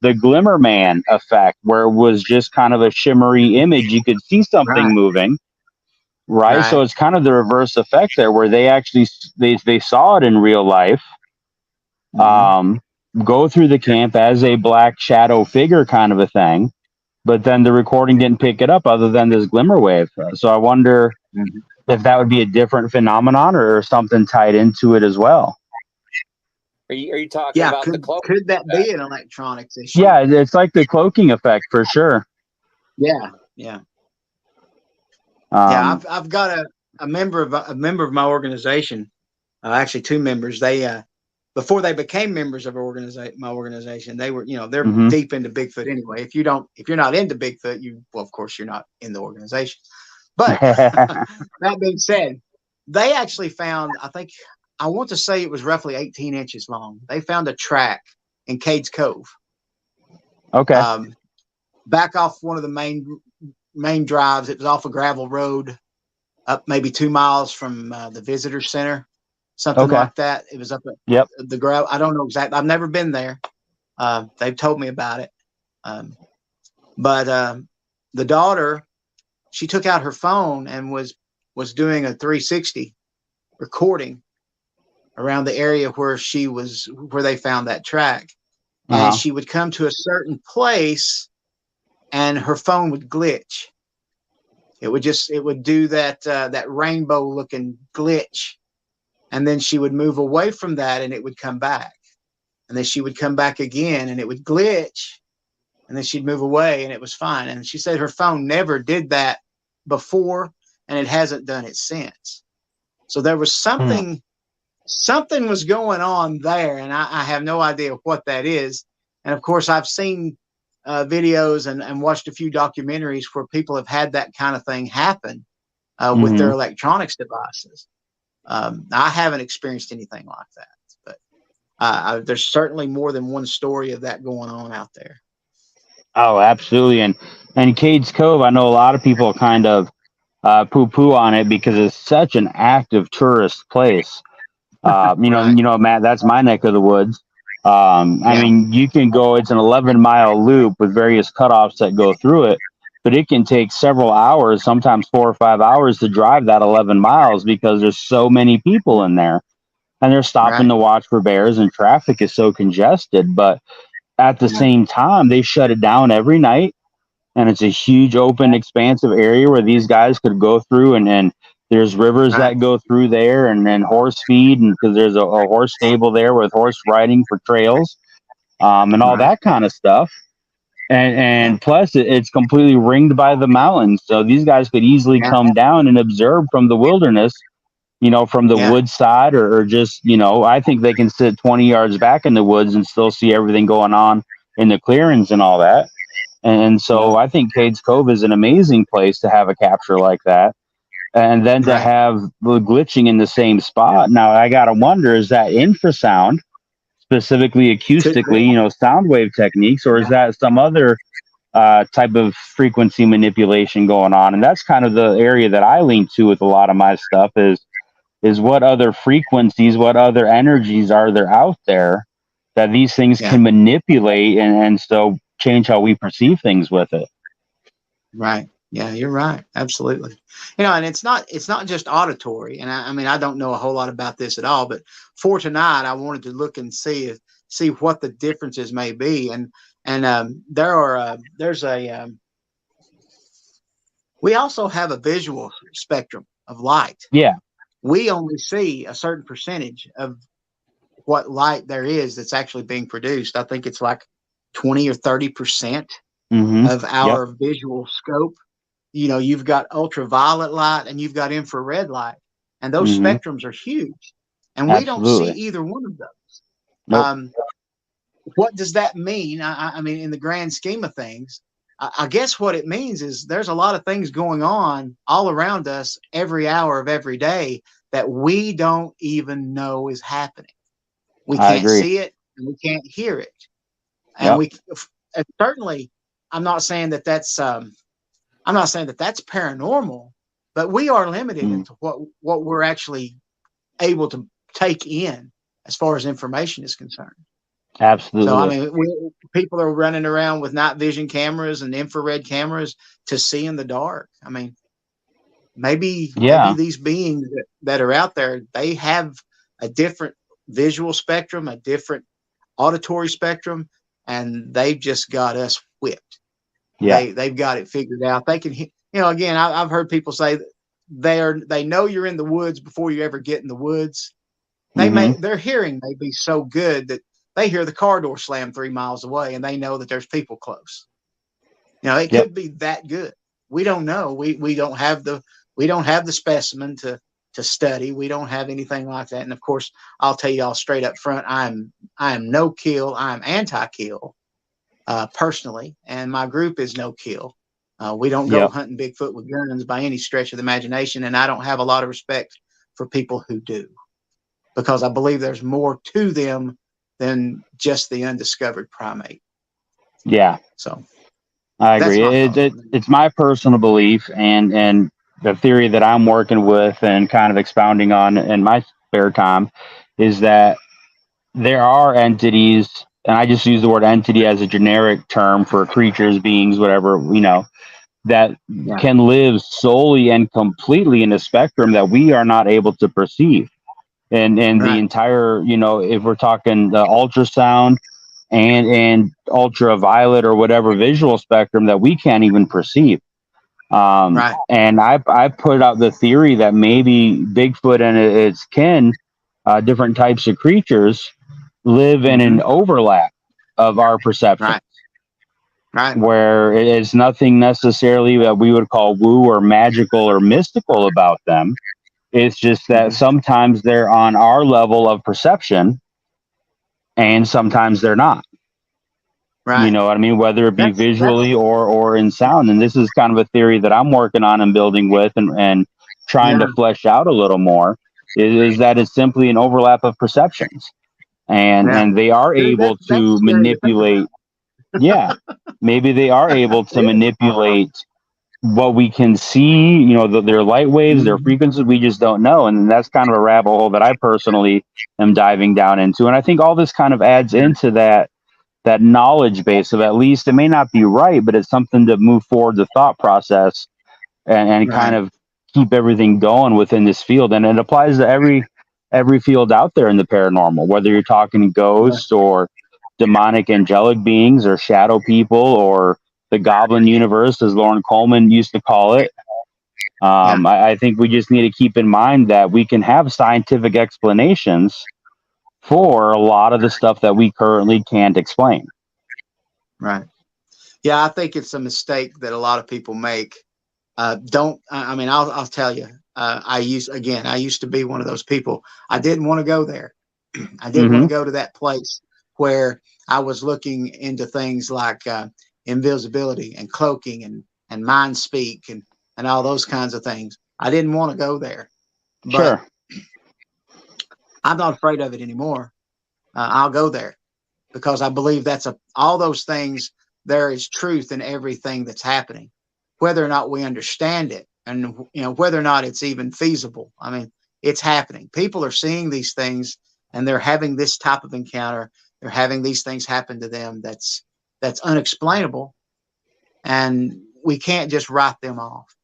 the Glimmer Man effect, where it was just kind of a shimmery image. You could see something moving, right? So it's kind of the reverse effect there, where they actually they saw it in real life. Go through the camp as a black shadow figure kind of a thing, but then the recording didn't pick it up other than this glimmer wave. So I wonder if that would be a different phenomenon or something tied into it as well. Are you talking about the cloak? Could that be an electronics issue? Yeah, it's like the cloaking effect for sure. Yeah. I've got a member of my organization, actually two members. They before they became members of my organization, they were, they're deep into Bigfoot anyway. If you're not into Bigfoot, of course you're not in the organization. But that being said, they actually found, I want to say it was roughly 18 inches long. They found a track in Cades Cove. Okay. Back off one of the main drives. It was off a gravel road up maybe 2 miles from the visitor center. Something like that. It was up at the gravel. I don't know exactly. I've never been there. They've told me about it. But the daughter, she took out her phone and was doing a 360 recording around the area where they found that track. And she would come to a certain place and her phone would glitch. It would do that rainbow looking glitch. And then she would move away from that and it would come back. And then she would come back again and it would glitch. and then she'd move away and it was fine. And she said her phone never did that before, and it hasn't done it since. So there was something was going on there, and I have no idea what that is. And of course, I've seen videos and watched a few documentaries where people have had that kind of thing happen with their electronics devices. I haven't experienced anything like that, but there's certainly more than one story of that going on out there. Oh, absolutely. And Cades Cove, I know a lot of people kind of poo-poo on it because it's such an active tourist place. Right. You know, Matt, that's my neck of the woods. I mean, you can go, it's an 11-mile loop with various cutoffs that go through it, but it can take several hours, sometimes 4 or 5 hours to drive that 11 miles because there's so many people in there, and they're stopping to watch for bears, and traffic is so congested. But at the same time, they shut it down every night, and it's a huge, open, expansive area where these guys could go through, and there's rivers that go through there, and then horse feed, and because there's a horse stable there with horse riding for trails, and all that kind of stuff. And plus, it's completely ringed by the mountains, so these guys could easily come down and observe from the wilderness, you know, from the woods side, or just, you know, I think they can sit 20 yards back in the woods and still see everything going on in the clearings and all that. And so I think Cades Cove is an amazing place to have a capture like that. And then to have the glitching in the same spot. Now, I got to wonder, is that infrasound, specifically acoustically, you know, sound wave techniques, or is that some other type of frequency manipulation going on? And that's kind of the area that I lean to with a lot of my stuff is what other frequencies, what other energies are there out there that these things can manipulate and so change how we perceive things with it. Right. Yeah, you're right. Absolutely. You know, and it's not just auditory. And I mean, I don't know a whole lot about this at all, but for tonight, I wanted to look and see what the differences may be. And we also have a visual spectrum of light. Yeah. We only see a certain percentage of what light there is that's actually being produced. I think it's like 20 or 30% of our visual scope. You know, you've got ultraviolet light and you've got infrared light, and those spectrums are huge, and we don't see either one of those. Nope. What does that mean? I mean, in the grand scheme of things, I guess what it means is there's a lot of things going on all around us every hour of every day that we don't even know is happening. We can't see it and we can't hear it. And certainly, I'm not saying that that's paranormal, but we are limited into what we're actually able to take in as far as information is concerned. Absolutely. So, I mean, people are running around with night vision cameras and infrared cameras to see in the dark. I mean, maybe these beings that are out there, they have a different visual spectrum, a different auditory spectrum, and they've just got us whipped. Yeah, they've got it figured out. They can, you know, again, I've heard people say that they know you're in the woods before you ever get in the woods. Their hearing may be so good that they hear the car door slam 3 miles away and they know that there's people close. You know, it could be that good. We don't know. We don't have the specimen to study. We don't have anything like that. And of course, I'll tell you all straight up front, I am no kill. I'm anti-kill. Personally, and my group is no kill. We don't go hunting Bigfoot with guns by any stretch of the imagination, and I don't have a lot of respect for people who do, because I believe there's more to them than just the undiscovered primate. Yeah. So I agree. It's my personal belief and the theory that I'm working with and kind of expounding on in my spare time is that there are entities, and I just use the word entity as a generic term for creatures, beings, whatever, you know, that can live solely and completely in a spectrum that we are not able to perceive. And the entire, you know, if we're talking the ultrasound and ultraviolet or whatever visual spectrum that we can't even perceive. And I put out the theory that maybe Bigfoot and its kin, different types of creatures, live in an overlap of our perceptions. Right. where it is nothing necessarily that we would call woo or magical or mystical about them. It's just that sometimes they're on our level of perception and sometimes they're not. Right. You know what I mean? Whether it be That's visually or in sound. And this is kind of a theory that I'm working on and building with and trying to flesh out a little more is that it's simply an overlap of perceptions. And they are able that's to scary to think manipulate. Yeah. Maybe they are able to manipulate what we can see, you know, their light waves, their frequencies, we just don't know. And that's kind of a rabbit hole that I personally am diving down into. And I think all this kind of adds into that knowledge base of, at least it may not be right, but it's something to move forward the thought process and kind of keep everything going within this field. And it applies to every field out there in the paranormal, whether you're talking ghosts or demonic angelic beings or shadow people or the goblin universe, as Lauren Coleman used to call it. I think we just need to keep in mind that we can have scientific explanations for a lot of the stuff that we currently can't explain. Right. Yeah, I think it's a mistake that a lot of people make. I'll tell you, I used to be one of those people. I didn't want to go there. I didn't want to go to that place where I was looking into things like invisibility and cloaking and mind speak and all those kinds of things. I didn't want to go there. But I'm not afraid of it anymore. I'll go there because I believe all those things, there is truth in everything that's happening, whether or not we understand it and, you know, whether or not it's even feasible. I mean, it's happening. People are seeing these things and they're having this type of encounter. They're having these things happen to them that's unexplainable, and we can't just write them off.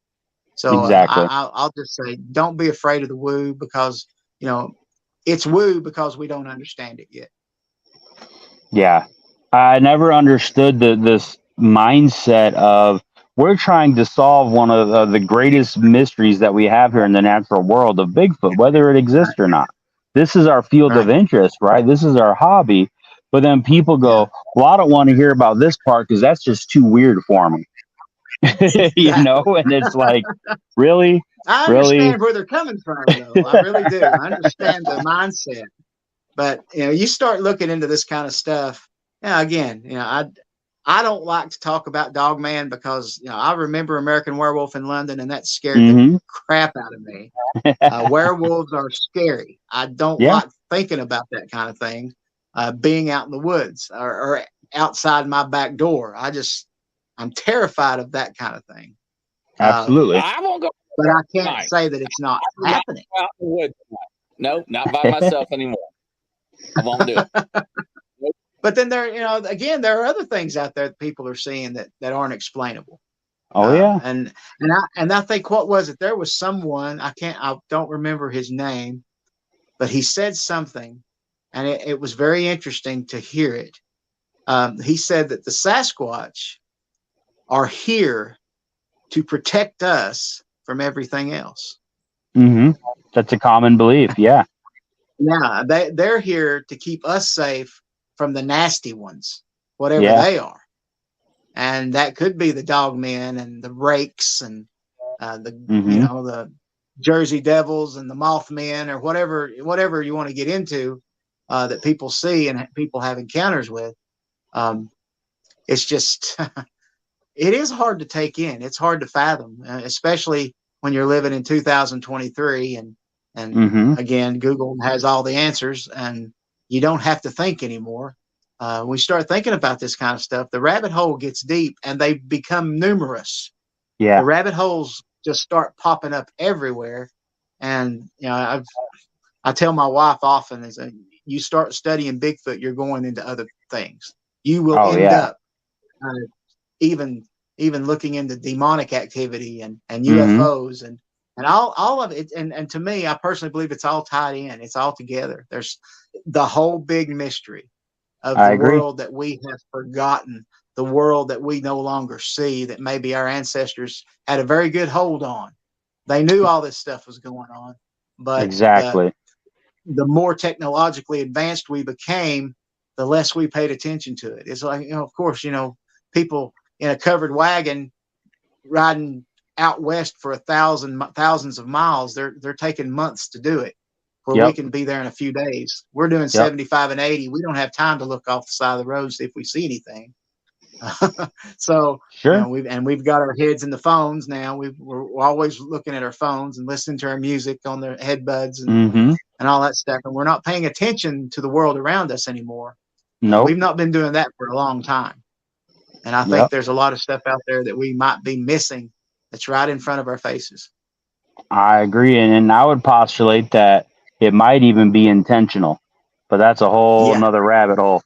So I'll just say, don't be afraid of the woo, because, you know, it's woo because we don't understand it yet. Yeah. I never understood this mindset of, we're trying to solve one of the greatest mysteries that we have here in the natural world of Bigfoot, whether it exists or not. This is our field of interest, right? This is our hobby. But then people go, well, I don't want to hear about this part because that's just too weird for me. You know, and it's like, really? I understand where they're coming from, though. I really do. I understand the mindset. But, you know, you start looking into this kind of stuff. Now, again, you know, I don't like to talk about Dogman because, you know, I remember American Werewolf in London, and that scared the crap out of me. Werewolves are scary. I don't like thinking about that kind of thing, being out in the woods or outside my back door. I'm terrified of that kind of thing. Absolutely. I won't go. But I can't say that it's not happening. No, not by myself anymore. I won't do it. But then there are other things out there that people are seeing that aren't explainable. Oh yeah. And I think, what was it? There was someone, I don't remember his name, but he said something, and it was very interesting to hear it. He said that the Sasquatch are here to protect us from everything else. That's a common belief. Yeah. Yeah, they're here to keep us safe from the nasty ones, whatever they are. And that could be the dogmen and the rakes and you know, the Jersey Devils and the Mothmen, or whatever you want to get into, that people see and people have encounters with. It's just it is hard to take in. It's hard to fathom, especially when you're living in 2023 and again, Google has all the answers and you don't have to think anymore. We start thinking about this kind of stuff, the rabbit hole gets deep and they become numerous. The rabbit holes just start popping up everywhere. And, you know, I tell my wife often, is that you start studying Bigfoot, you're going into other things. You will end up even looking into demonic activity and UFOs and all of it. And to me, I personally believe it's all tied in. It's all together. There's the whole big mystery of the world that we have forgotten, the world that we no longer see, that maybe our ancestors had a very good hold on. They knew all this stuff was going on, but the more technologically advanced we became, the less we paid attention to it. It's like, you know, of course, you know, people in a covered wagon riding out west for thousands of miles. They're taking months to do it, where we can be there in a few days. We're doing 75 and 80. We don't have time to look off the side of the road, see if we see anything. So Sure. we've got our heads in the phones now. We're always looking at our phones and listening to our music on their headbuds and all that stuff. And we're not paying attention to the world around us anymore. No, we've not been doing that for a long time. And I think there's a lot of stuff out there that we might be missing that's right in front of our faces. I agree. And I would postulate that it might even be intentional, but that's a whole nother rabbit hole.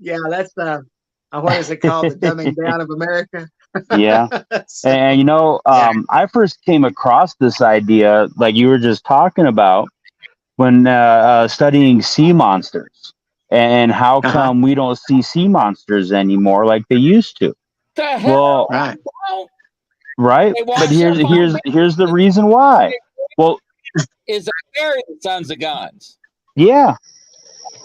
Yeah, that's what is it called? The dumbing down of America. Yeah. And, you know, I first came across this idea, like you were just talking about, when studying sea monsters, and how come we don't see sea monsters anymore like they used to. The hell? Well, right. But here's the reason why. Well, is bury the sons of guns. Yeah.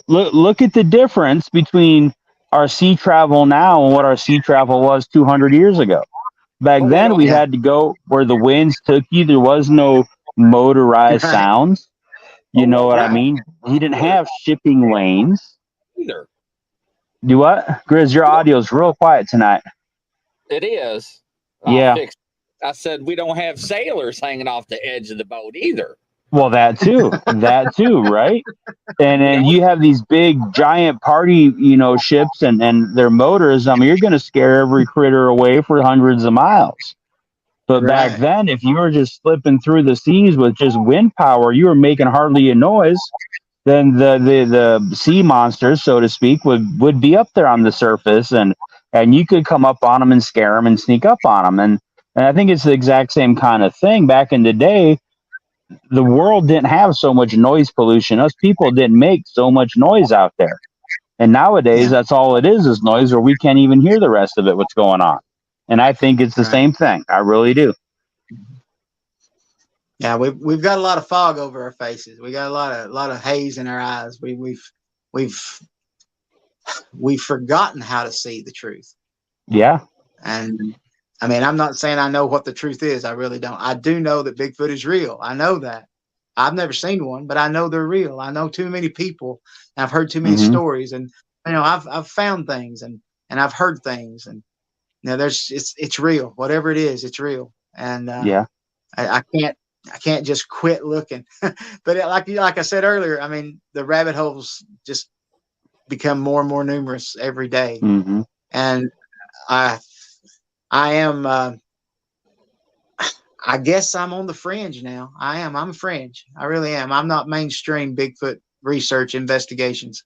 Look at the difference between our sea travel now and what our sea travel was 200 years ago. Back then, we had to go where the winds took you. There was no motorized sounds. You know what I mean? He didn't have shipping lanes. Either. Do what? Grizz, your audio's real quiet tonight. It is. Yeah. I said we don't have sailors hanging off the edge of the boat either. Well, that too, right? And then you have these big, giant party, ships and their motors. I mean, you're going to scare every critter away for hundreds of miles. But back then, if you were just slipping through the seas with just wind power, you were making hardly a noise. Then the sea monsters, so to speak, would be up there on the surface, and you could come up on them and scare them and sneak up on them. And I think it's the exact same kind of thing. Back in the day, the world didn't have so much noise pollution. Us people didn't make so much noise out there. And nowadays, that's all it is noise, or we can't even hear the rest of it, what's going on. And I think it's the same thing. I really do. Yeah, we've got a lot of fog over our faces. We got a lot of haze in our eyes. We've forgotten how to see the truth. Yeah. And I mean, I'm not saying I know what the truth is. I really don't. I do know that Bigfoot is real. I know that. I've never seen one, but I know they're real. I know too many people. And I've heard too many stories, and I've found things and I've heard things, and it's real. Whatever it is, it's real. And I can't just quit looking. But like I said earlier, I mean, the rabbit holes just become more and more numerous every day. And I am, I guess I'm on the fringe now. I'm fringe. I really am. I'm not mainstream Bigfoot research investigations.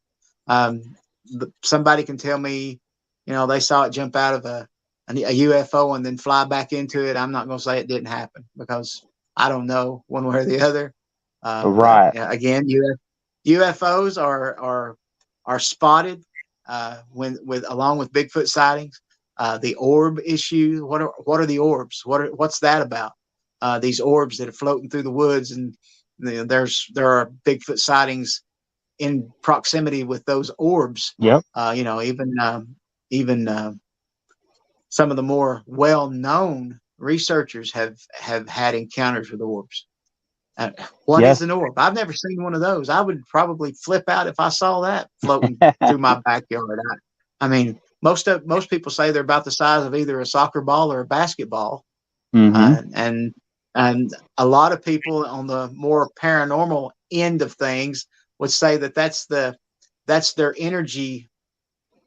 Somebody can tell me, they saw it jump out of a UFO and then fly back into it. I'm not going to say it didn't happen, because I don't know one way or the other. Right. Again, UFOs are spotted along with Bigfoot sightings. The orb issue. What are the orbs? What's that about? These orbs that are floating through the woods, and there are Bigfoot sightings in proximity with those orbs. Yep. Even some of the more well-known researchers have had encounters with orbs. What is an orb? I've never seen one of those. I would probably flip out if I saw that floating through my backyard. I mean, most people say they're about the size of either a soccer ball or a basketball. And a lot of people on the more paranormal end of things would say that that's their energy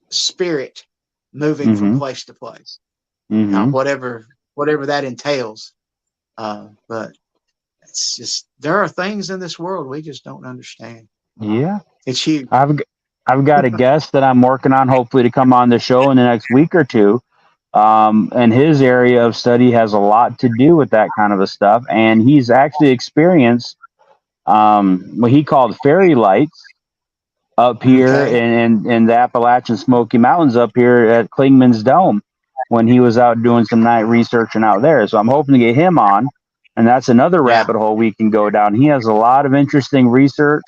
spirit moving from place to place. Whatever that entails. But it's just, there are things in this world we just don't understand. Yeah. It's huge. I've got a guest that I'm working on, hopefully to come on the show in the next week or two. And his area of study has a lot to do with that kind of a stuff. And he's actually experienced what he called fairy lights up here in the Appalachian Smoky Mountains up here at Klingman's Dome, when he was out doing some night researching out there. So I'm hoping to get him on. And that's another rabbit hole we can go down. He has a lot of interesting research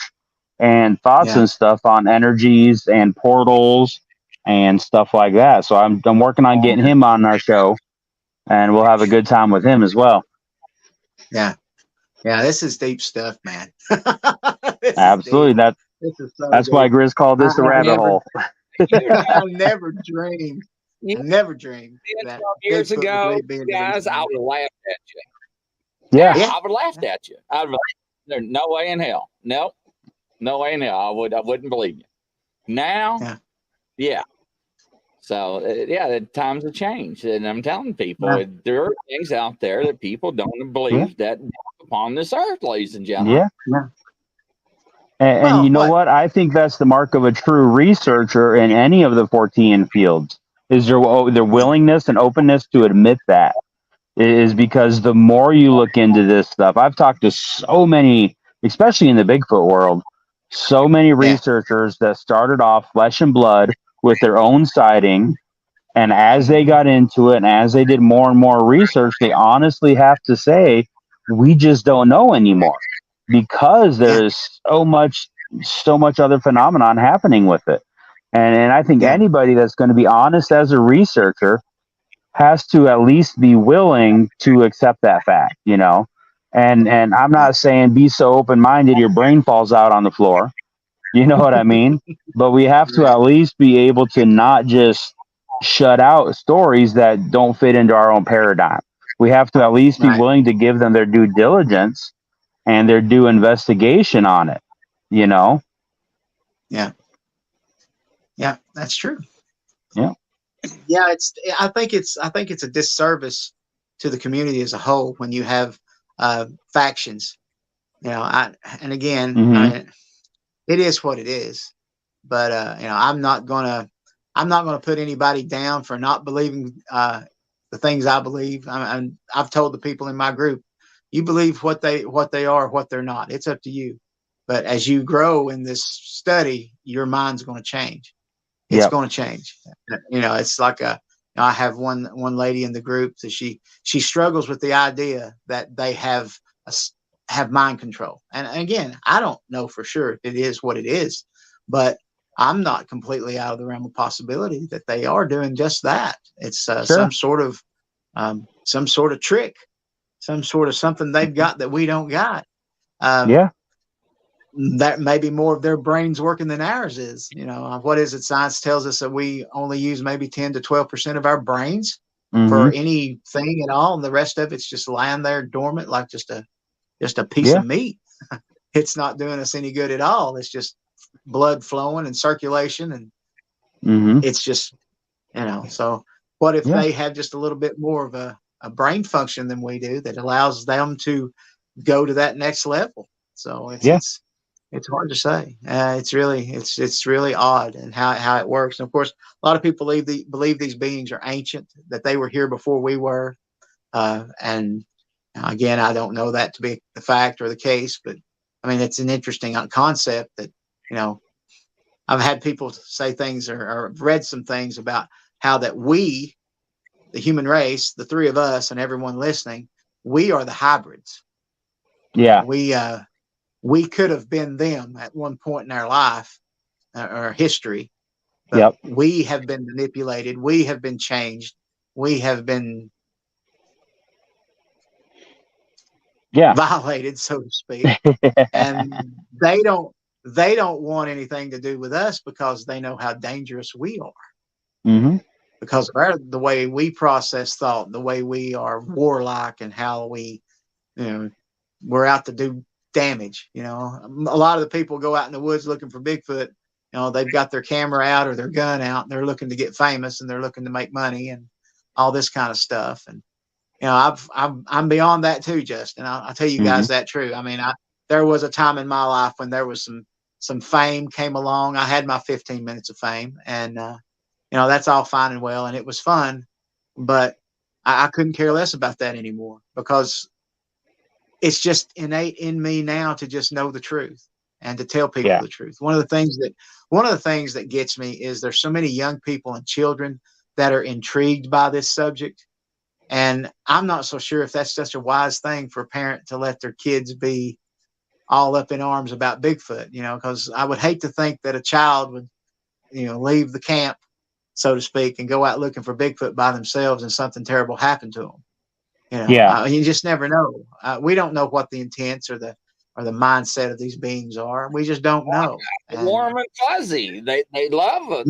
and thoughts and stuff on energies and portals and stuff like that. So I'm working on getting him on our show, and we'll have a good time with him as well. Yeah. Yeah, this is deep stuff, man. This Absolutely. is deep. This is so That's why deep. Grizz called this a I rabbit hole. I never dreamed. You I never dreamed 10, that 12 years Bigfoot would ago, really be in the guys, I reason. would have laughed at you. Yeah. Yeah. I would have laughed at you. I would. There's no way in hell. No, no way in hell. I wouldn't believe you. Now, yeah. So yeah, the times have changed, and I'm telling people there are things out there that people don't believe that walk upon this earth, ladies and gentlemen. Yeah. And you know what? I think that's the mark of a true researcher in any of the 14 fields is their willingness and openness to admit that. Is because the more you look into this stuff, I've talked to so many, especially in the Bigfoot world, so many researchers that started off flesh and blood with their own sighting. And as they got into it and as they did more and more research, they honestly have to say, we just don't know anymore because there is so much other phenomenon happening with it. And I think anybody that's going to be honest as a researcher has to at least be willing to accept that fact, you know? And I'm not saying be so open-minded your brain falls out on the floor. You know what I mean? But we have to at least be able to not just shut out stories that don't fit into our own paradigm. We have to at least be willing to give them their due diligence and their due investigation on it, you know? Yeah. Yeah, that's true. Yeah. Yeah, I think it's a disservice to the community as a whole when you have factions. You know, and again, I mean, it is what it is. But you know, I'm not gonna put anybody down for not believing the things I believe. I've told the people in my group, you believe what they are, what they're not. It's up to you. But as you grow in this study, your mind's going to change. It's going to change. You know, it's like I have one lady in the group that she struggles with the idea that they have mind control. And again, I don't know for sure if it is what it is, but I'm not completely out of the realm of possibility that they are doing just that. It's some sort of trick, some sort of something they've got that we don't got. That may be more of their brains working than ours is. You know, what is it? Science tells us that we only use maybe 10 to 12% of our brains for anything at all, and the rest of it's just lying there dormant, like just a piece of meat. It's not doing us any good at all. It's just blood flowing and circulation, and it's just, you know. So what if they have just a little bit more of a brain function than we do that allows them to go to that next level? So it's hard to say. It's really odd and how it works. And of course, a lot of people believe these beings are ancient, that they were here before we were. And again, I don't know that to be the fact or the case, but I mean, it's an interesting concept that, you know, I've had people say things or read some things about how that we, the human race, the three of us and everyone listening, we are the hybrids. Yeah. We could have been them at one point in our life or history. But we have been manipulated. We have been changed. We have been violated, so to speak. And they don't want anything to do with us because they know how dangerous we are. Because of the way we process thought, the way we are warlike, and how we, you know, we're out to do damage. You know, a lot of the people go out in the woods looking for Bigfoot. You know, they've got their camera out or their gun out, and they're looking to get famous, and they're looking to make money and all this kind of stuff. And you know, I'm beyond that too, Justin. I'll tell you guys that true. I mean, there was a time in my life when there was some fame came along. I had my 15 minutes of fame, and you know, that's all fine and well, and it was fun, but I couldn't care less about that anymore because it's just innate in me now to just know the truth and to tell people the truth. One of the things that gets me is there's so many young people and children that are intrigued by this subject. And I'm not so sure if that's such a wise thing for a parent to let their kids be all up in arms about Bigfoot, you know, because I would hate to think that a child would, you know, leave the camp so to speak, and go out looking for Bigfoot by themselves and something terrible happened to them. You know, Yeah. you just never know. We don't know what the intents or the mindset of these beings are. We just don't know. And Warm and fuzzy. They love it.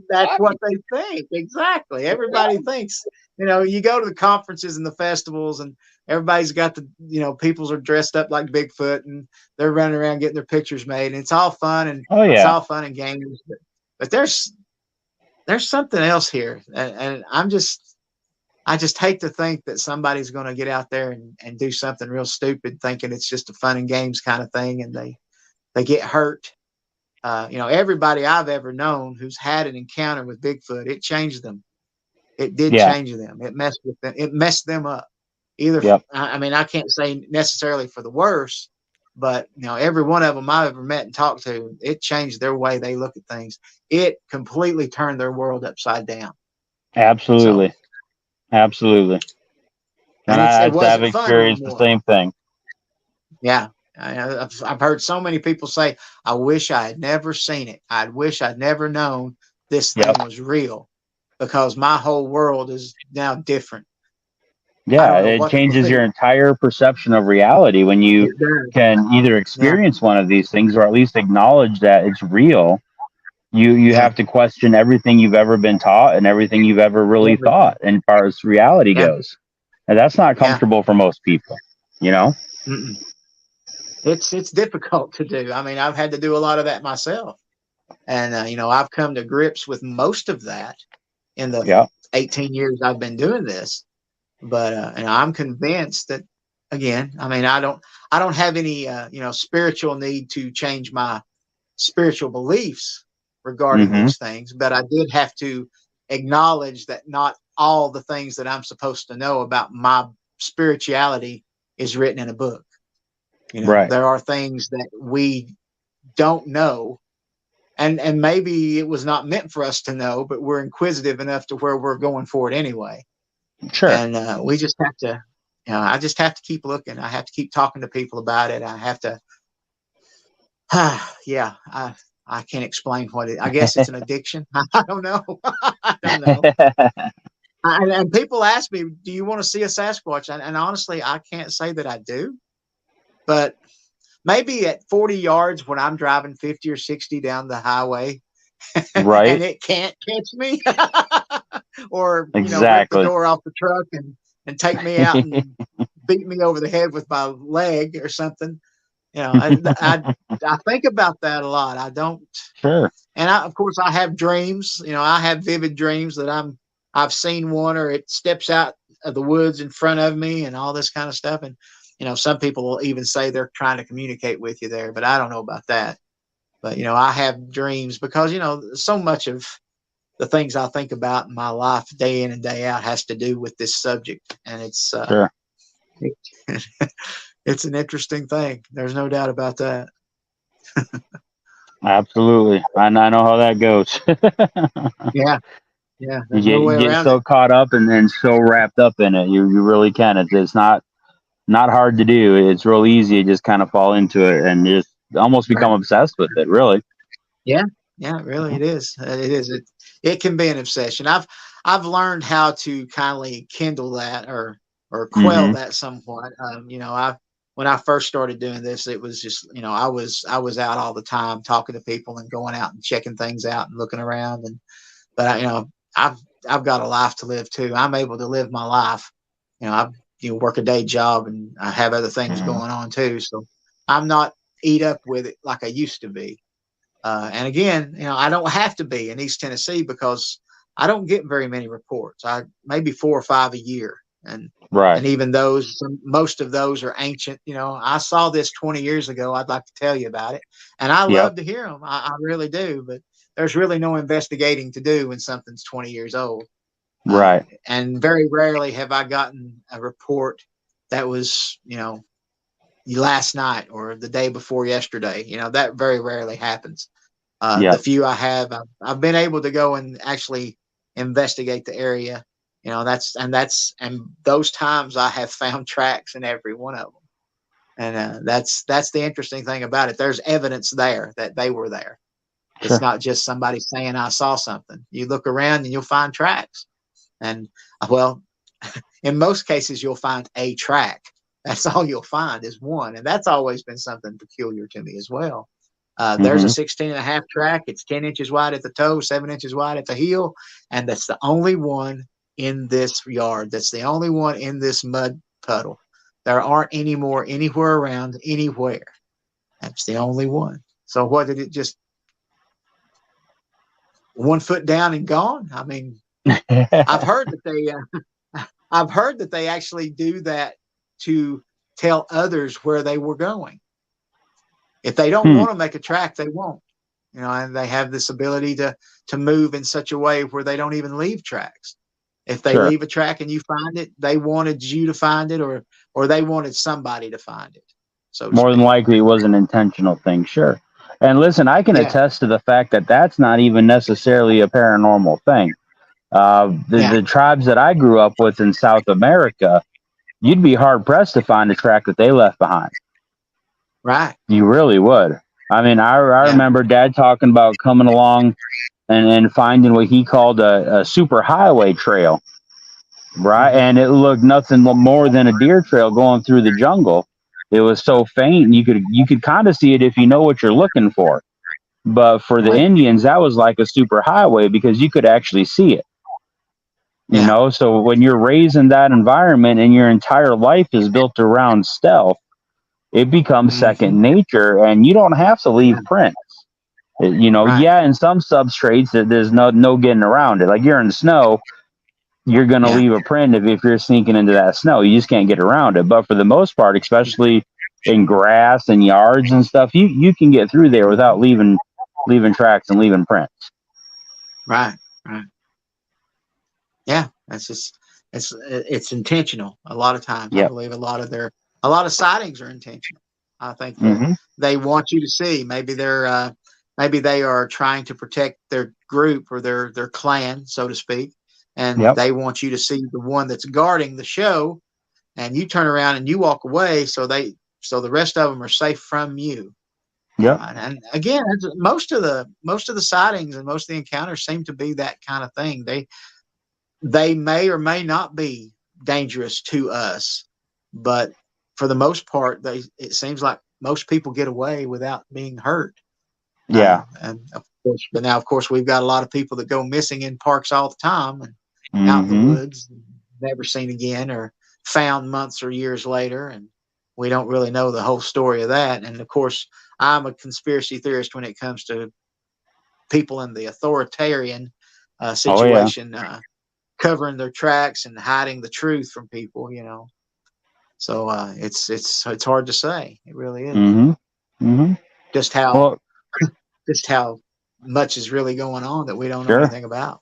that's what they think. Exactly. Everybody thinks, you know, you go to the conferences and the festivals and everybody's got the, you know, peoples are dressed up like Bigfoot and they're running around getting their pictures made. And it's all fun and it's all fun and games. But there's something else here. And I just hate to think that somebody's going to get out there and do something real stupid, thinking it's just a fun and games kind of thing, and they get hurt. You know, everybody I've ever known who's had an encounter with Bigfoot, it changed them. It did change them. It messed with them. It messed them up. Either, I mean, I can't say necessarily for the worse, but you know, every one of them I've ever met and talked to, it changed their way they look at things. It completely turned their world upside down. Absolutely. So, absolutely. And I've experienced the same thing. Yeah. I've heard so many people say, I wish I had never seen it. I wish I'd never known this thing was real, because my whole world is now different. Yeah, it changes your entire perception of reality when you can either experience one of these things or at least acknowledge that it's real. You have to question everything you've ever been taught and everything you've ever really thought as far as reality goes. And that's not comfortable for most people, you know? Mm-mm. It's difficult to do. I mean, I've had to do a lot of that myself. And, you know, I've come to grips with most of that in the 18 years I've been doing this. But, and I'm convinced that, again, I mean, I don't have any, you know, spiritual need to change my spiritual beliefs regarding these things. But I did have to acknowledge that not all the things that I'm supposed to know about my spirituality is written in a book. You know, there are things that we don't know, and maybe it was not meant for us to know, but we're inquisitive enough to where we're going for it anyway. Sure. And we just have to, you know, I just have to keep looking. I have to keep talking to people about it. I have to, I can't explain what it. I guess it's an addiction. I don't know. I don't know. And people ask me, "Do you want to see a Sasquatch?" And honestly, I can't say that I do. But maybe at 40 yards when I'm driving 50 or 60 down the highway, and it can't catch me, or you know, rip the door off the truck and take me out and beat me over the head with my leg or something. You know, I think about that a lot. I don't. Sure. And of course, I have dreams. You know, I have vivid dreams that I've seen one, or it steps out of the woods in front of me, and all this kind of stuff. And you know, some people will even say they're trying to communicate with you there, but I don't know about that. But, you know, I have dreams because, you know, so much of the things I think about in my life day in and day out has to do with this subject. And it's, it's an interesting thing. There's no doubt about that. Absolutely. I know how that goes. Yeah. You get so caught up and so wrapped up in it. You really can. It's not hard to do. It's real easy to just kind of fall into it and just almost become obsessed with it, really. Yeah, really it is. It can be an obsession. I've learned how to kindly kindle that or quell that somewhat. You know, when I first started doing this, it was just, you know, I was out all the time talking to people and going out and checking things out and looking around. But you know, I've got a life to live too. I'm able to live my life. You know, work a day job and I have other things going on too. So I'm not eat up with it like I used to be. And again, you know, I don't have to be in East Tennessee because I don't get very many reports. Maybe 4 or 5 a year. And even those, most of those are ancient. You know, I saw this 20 years ago. I'd like to tell you about it. And I love to hear them. I really do. But there's really no investigating to do when something's 20 years old. Right. And very rarely have I gotten a report that was, you know, last night or the day before yesterday. You know, that very rarely happens. The few I have, I've been able to go and actually investigate the area. You know, and those times I have found tracks in every one of them. And that's the interesting thing about it. There's evidence there that they were there. It's not just somebody saying I saw something. You look around and you'll find tracks. And well, in most cases, you'll find a track. That's all you'll find is one. And that's always been something peculiar to me as well. There's a 16.5 track. It's 10 inches wide at the toe, 7 inches wide at the heel. And that's the only one in this yard. That's the only one in this mud puddle. There aren't any more anywhere around anywhere. That's the only one. So what did it just 1 foot down and gone? I mean, I've heard that they actually do that to tell others where they were going. If they don't want to make a track, they won't. You know, and they have this ability to move in such a way where they don't even leave tracks. If they leave a track and you find it, they wanted you to find it, or they wanted somebody to find it. So more than likely, it was an intentional thing. Sure. And listen, I can attest to the fact that that's not even necessarily a paranormal thing. The tribes that I grew up with in South America, you'd be hard pressed to find a track that they left behind. Right. You really would. I mean, I remember Dad talking about coming along and finding what he called a super highway trail, right? And it looked nothing more than a deer trail going through the jungle. It was so faint, you could kind of see it if you know what you're looking for. But for the Indians, that was like a super highway because you could actually see it. You know, so when you're raised in that environment and your entire life is built around stealth, it becomes second nature, and you don't have to leave prints. You know, in some substrates there's no getting around it. Like you're in the snow, you're going to leave a print if you're sneaking into that snow. You just can't get around it. But for the most part, especially in grass and yards and stuff, you can get through there without leaving tracks and leaving prints. Right. Yeah, that's just it's intentional. A lot of times, I believe a lot of sightings are intentional. I think that they want you to see. Maybe they are trying to protect their group or their clan, so to speak, and they want you to see the one that's guarding the show, and you turn around and you walk away, so the rest of them are safe from you. And again, most of the sightings and most of the encounters seem to be that kind of thing. They may or may not be dangerous to us, but for the most part, it seems like most people get away without being hurt. And of course, we've got a lot of people that go missing in parks all the time and out in the woods, never seen again, or found months or years later, and we don't really know the whole story of that. And of course, I'm a conspiracy theorist when it comes to people in the authoritarian situation, covering their tracks and hiding the truth from people. You know, so it's hard to say. It really is. Just how much is really going on that we don't know anything about.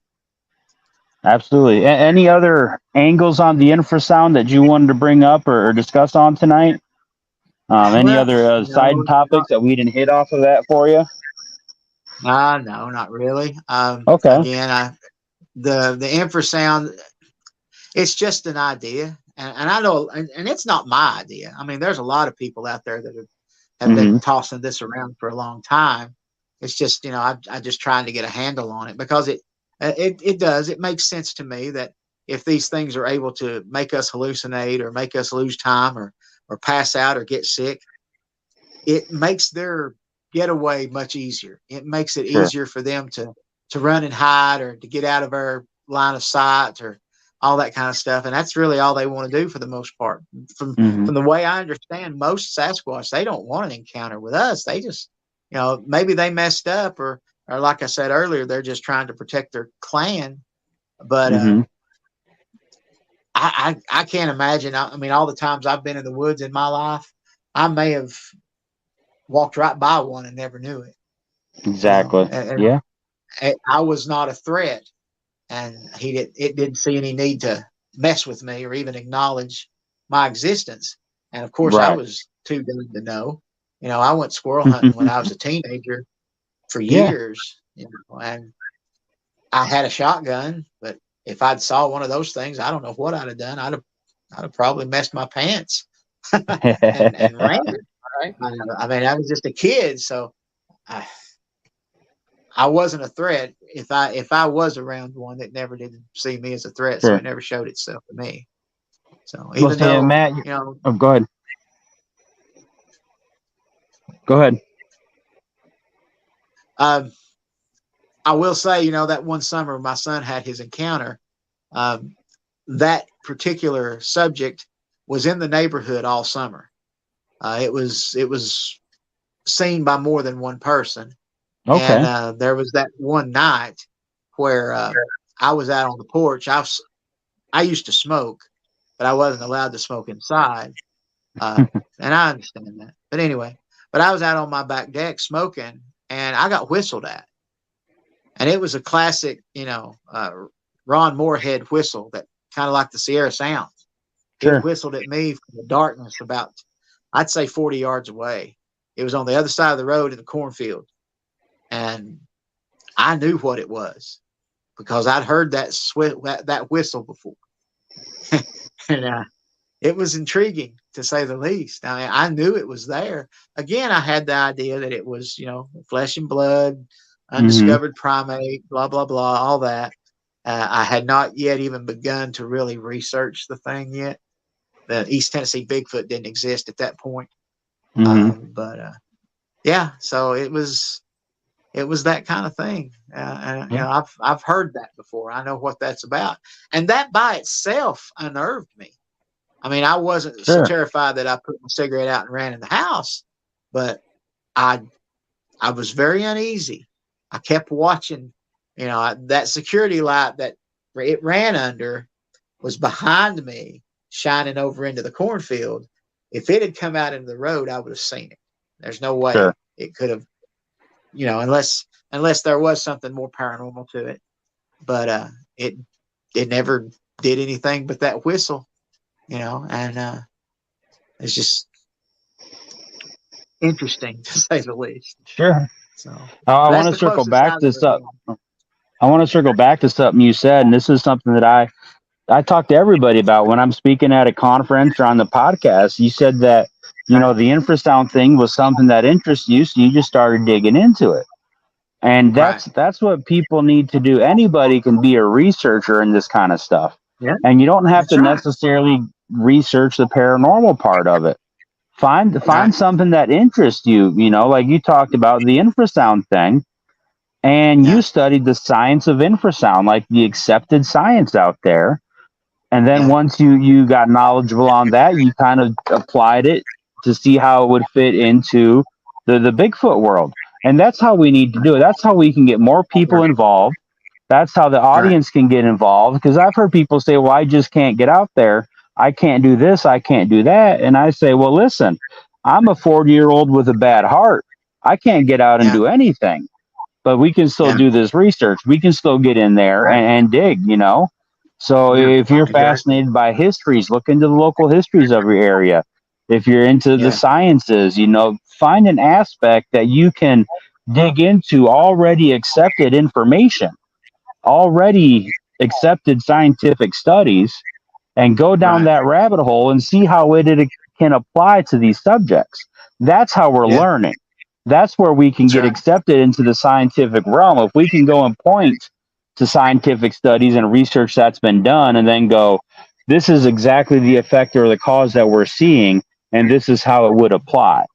Absolutely. Any other angles on the infrasound that you wanted to bring up or discuss on tonight? Any other side topics that we didn't hit off of that for you? No, not really. Okay. Again, the infrasound, it's just an idea, and I know, and it's not my idea. I mean, there's a lot of people out there that have been tossing this around for a long time. It's just, I'm just trying to get a handle on it, because it makes sense to me that if these things are able to make us hallucinate or make us lose time or pass out or get sick, it makes their getaway much easier. It makes it easier for them to run and hide or to get out of our line of sight or all that kind of stuff. And that's really all they want to do for the most part. From the way I understand, most Sasquatch, they don't want an encounter with us. They just, maybe they messed up or like I said earlier, they're just trying to protect their clan. But I can't imagine. I mean, all the times I've been in the woods in my life, I may have walked right by one and never knew it. Exactly. I was not a threat, and it didn't see any need to mess with me or even acknowledge my existence. And of course, I was too young to know. I went squirrel hunting when I was a teenager for years, and I had a shotgun, but if I'd saw one of those things, I don't know what I'd have done. I'd have probably messed my pants and ran. Right? I mean, I was just a kid, so I wasn't a threat. If I was around one, that never did see me as a threat, so Sure. it never showed itself to me. So Well, even see, though, Matt, you know, oh, go ahead. Go ahead. I will say, you know, that one summer my son had his encounter. That particular subject was in the neighborhood all summer. It was seen by more than one person. Okay. And there was that one night where I was out on the porch. I used to smoke, but I wasn't allowed to smoke inside. And I understand that. But anyway, but I was out on my back deck smoking, and I got whistled at. And it was a classic, you know, Ron Moorhead whistle, that kind of like the Sierra Sound. Sure. It whistled at me from the darkness about, I'd say 40 yards away. It was on the other side of the road in the cornfield. And I knew what it was because I'd heard that whistle before. And it was intriguing, to say the least. I mean, I knew it was there. Again, I had the idea that it was, you know, flesh and blood, undiscovered primate, blah, blah, blah, all that. I had not yet even begun to really research the thing yet. The East Tennessee Bigfoot didn't exist at that point. Yeah, so it was that kind of thing. You know, I've heard that before. I know what that's about, and that by itself unnerved me. I mean, I wasn't so terrified that I put my cigarette out and ran in the house, but I was very uneasy. I kept watching. You know, that security light that it ran under was behind me, shining over into the cornfield. If it had come out into the road, I would have seen it. There's no way it could have, you know, unless there was something more paranormal to it. But it never did anything but that whistle, you know, and it's just interesting, to say the least. Sure. So I want to circle back to something. I want to circle back to something you said, and this is something that I talk to everybody about when I'm speaking at a conference or on the podcast. You said that, you know, the infrasound thing was something that interests you, so you just started digging into it. And that's what people need to do. Anybody can be a researcher in this kind of stuff. Yeah. And you don't have to necessarily research the paranormal part of it. Find something that interests you, you know, like you talked about the infrasound thing. And you studied the science of infrasound, like the accepted science out there. And then once you got knowledgeable on that, you kind of applied it to see how it would fit into the Bigfoot world. And that's how we need to do it. That's how we can get more people involved. That's how the audience can get involved. Because I've heard people say, well, I just can't get out there. I can't do this. I can't do that. And I say, well, listen, I'm a 40-year-old with a bad heart. I can't get out and do anything. But we can still do this research. We can still get in there and dig, you know. So if you're fascinated by histories, look into the local histories of your area. If you're into the sciences, you know, find an aspect that you can dig into already accepted information, already accepted scientific studies, and go down that rabbit hole and see how it can apply to these subjects. That's how we're learning. That's where we can get accepted into the scientific realm. If we can go and point to scientific studies and research that's been done and then go, this is exactly the effect or the cause that we're seeing, and this is how it would apply,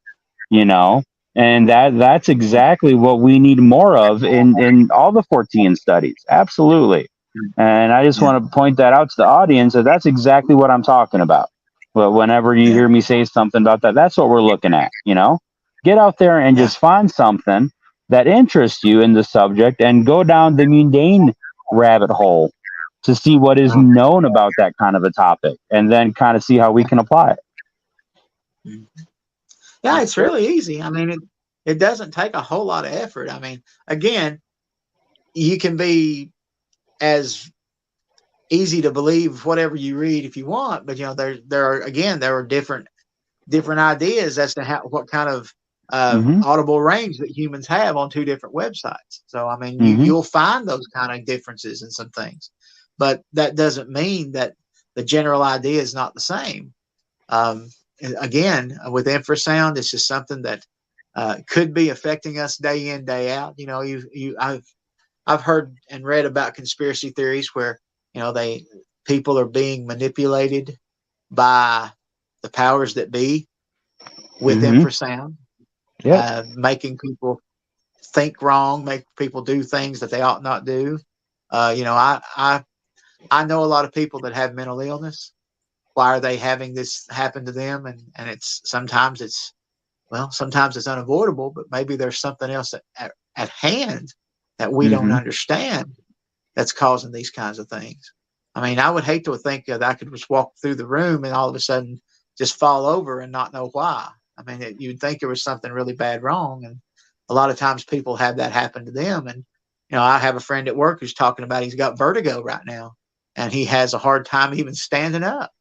you know? And that's exactly what we need more of in all the 14 studies. Absolutely. And I just want to point that out to the audience that that's exactly what I'm talking about. But whenever you hear me say something about that, that's what we're looking at, you know? Get out there and just find something that interests you in the subject and go down the mundane rabbit hole to see what is known about that kind of a topic and then kind of see how we can apply it. Yeah, it's really easy. I mean, it doesn't take a whole lot of effort. I mean, again, you can be as easy to believe whatever you read if you want, but you know, there are different ideas as to what kind of audible range that humans have on two different websites. So, I mean, you'll find those kind of differences in some things, but that doesn't mean that the general idea is not the same. Again, with infrasound, it's just something that could be affecting us day in, day out. You know, I've heard and read about conspiracy theories where, you know, people are being manipulated by the powers that be with infrasound, making people think wrong, make people do things that they ought not do. You know, I know a lot of people that have mental illness. Why are they having this happen to them? And sometimes it's unavoidable, but maybe there's something else at hand that we don't understand that's causing these kinds of things. I mean, I would hate to think that I could just walk through the room and all of a sudden just fall over and not know why. I mean, you'd think there was something really bad wrong. And a lot of times people have that happen to them. And, you know, I have a friend at work who's talking about he's got vertigo right now and he has a hard time even standing up.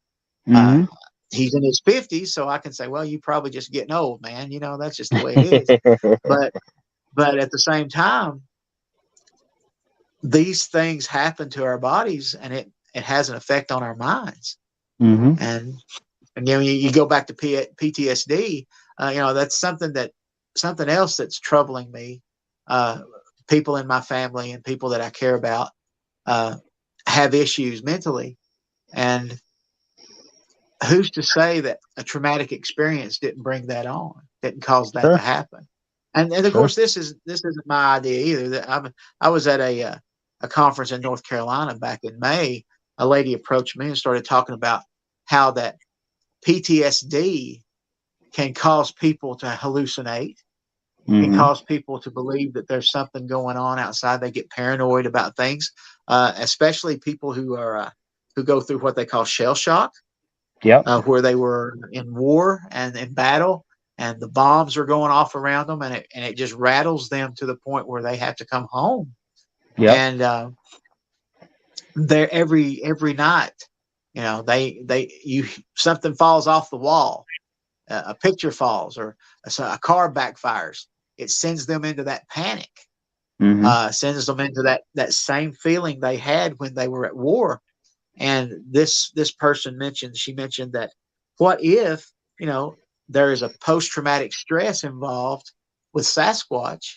He's in his 50s, so I can say, well, you're probably just getting old, man. You know, that's just the way it is. But at the same time, these things happen to our bodies, and it has an effect on our minds. And you know, you go back to PTSD. You know, that's something else that's troubling me. People in my family and people that I care about have issues mentally, and who's to say that a traumatic experience didn't bring that on, didn't cause that to happen? And of course, this isn't my idea either. I was at a conference in North Carolina back in May. A lady approached me and started talking about how that PTSD can cause people to hallucinate, can cause people to believe that there's something going on outside. They get paranoid about things, especially people who go through what they call shell shock. Where they were in war and in battle, and the bombs are going off around them, and it just rattles them to the point where they have to come home. And they're every night, you know, something falls off the wall, a picture falls, or a car backfires. It sends them into that panic, sends them into that same feeling they had when they were at war. And this person mentioned that what if, you know, there is a post-traumatic stress involved with Sasquatch,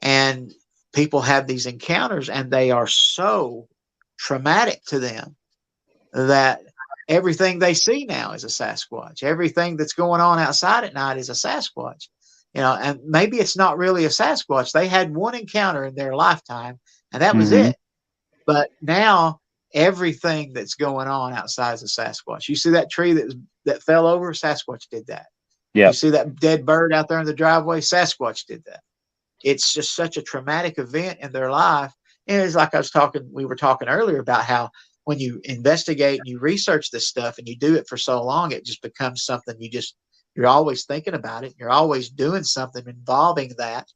and people have these encounters and they are so traumatic to them that everything they see now is a Sasquatch. Everything that's going on outside at night is a Sasquatch. You know, and maybe it's not really a Sasquatch. They had one encounter in their lifetime and that was it. But now everything that's going on outside is a Sasquatch. You see that tree that fell over? Sasquatch did that. You see that dead bird out there in the driveway? Sasquatch did that. It's just such a traumatic event in their life. And it's like we were talking earlier about how when you investigate and you research this stuff and you do it for so long, it just becomes something you're always thinking about it. You're always doing something involving that.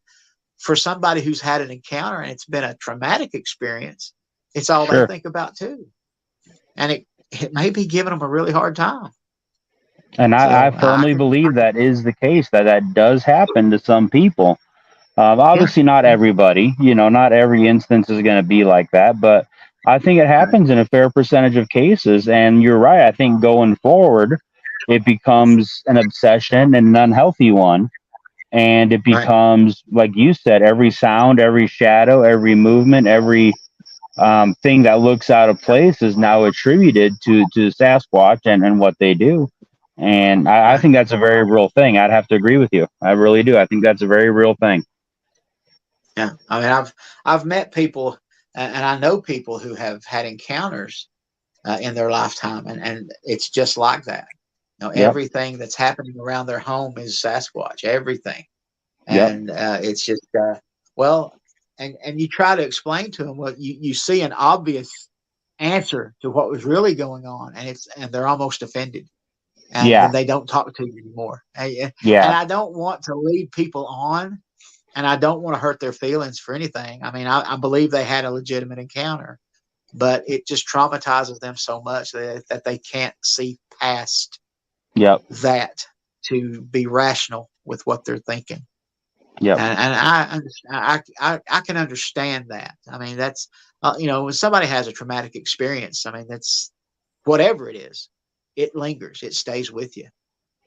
For somebody who's had an encounter and it's been a traumatic experience, it's all they think about too. And it may be giving them a really hard time. And I firmly believe that is the case, that does happen to some people. Obviously not everybody, you know, not every instance is going to be like that, but I think it happens in a fair percentage of cases. And you're right. I think going forward, it becomes an obsession and an unhealthy one. And it becomes, like you said, every sound, every shadow, every movement, every thing that looks out of place is now attributed to Sasquatch and what they do. And I think that's a very real thing. I'd have to agree with you. I really do. I think that's a very real thing. Yeah. I mean, I've met people and I know people who have had encounters in their lifetime, and it's just like that. You know, everything that's happening around their home is Sasquatch, everything. And it's just, and you try to explain to them, well, you see an obvious answer to what was really going on, and they're almost offended. And they don't talk to you anymore. And I don't want to lead people on, and I don't want to hurt their feelings for anything. I mean, I believe they had a legitimate encounter, but it just traumatizes them so much that they can't see past that to be rational with what they're thinking. And I can understand that. I mean, that's you know, when somebody has a traumatic experience, I mean, that's whatever it is, it lingers, it stays with you.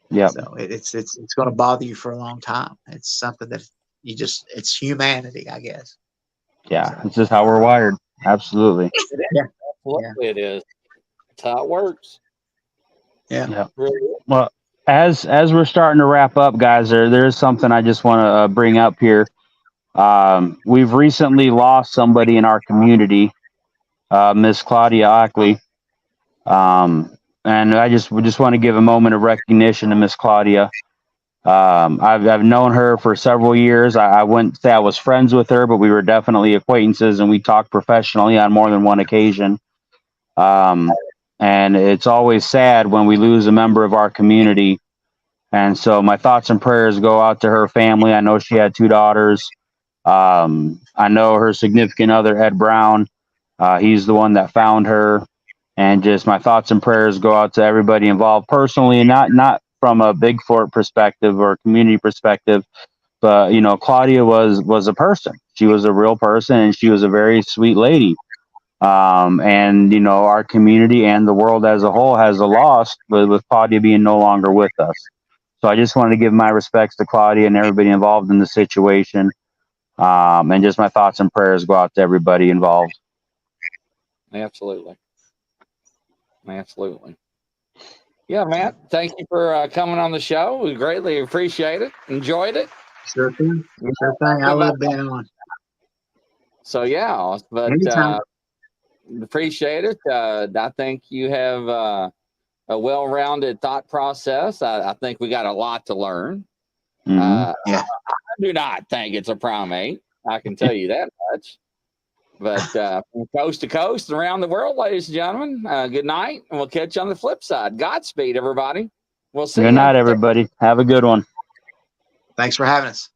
Yeah. So it's going to bother you for a long time. It's something that it's humanity, I guess. Yeah. It's just how we're wired. Absolutely. Yeah. Absolutely, it is. That's how it works. Yeah. Yeah. Really. Well, as we're starting to wrap up, guys, there's something I just want to bring up here. We've recently lost somebody in our community, Miss Claudia Ockley. And we just want to give a moment of recognition to Miss Claudia. I've known her for several years. I wouldn't say I was friends with her, but we were definitely acquaintances, and we talked professionally on more than one occasion. And it's always sad when we lose a member of our community. And so my thoughts and prayers go out to her family. I know she had 2 daughters. I know her significant other, Ed Brown. He's the one that found her. And just my thoughts and prayers go out to everybody involved personally, and not from a Bigfoot perspective or community perspective, but Claudia was a person. She was a real person, and she was a very sweet lady. And our community and the world as a whole has a loss with Claudia being no longer with us. So I just wanted to give my respects to Claudia and everybody involved in the situation. And just my thoughts and prayers go out to everybody involved. Absolutely. Yeah, Matt, thank you for coming on the show. We greatly appreciate it. Enjoyed it. Sure thing. I love being on. So, yeah, but appreciate it. I think you have a well-rounded thought process. I think we got a lot to learn. Mm-hmm. Yeah. I do not think it's a primate. I can tell you that much. But from coast to coast and around the world, ladies and gentlemen, good night, and we'll catch you on the flip side. Godspeed, everybody. We'll see you. Good night, everybody. Have a good one. Thanks for having us.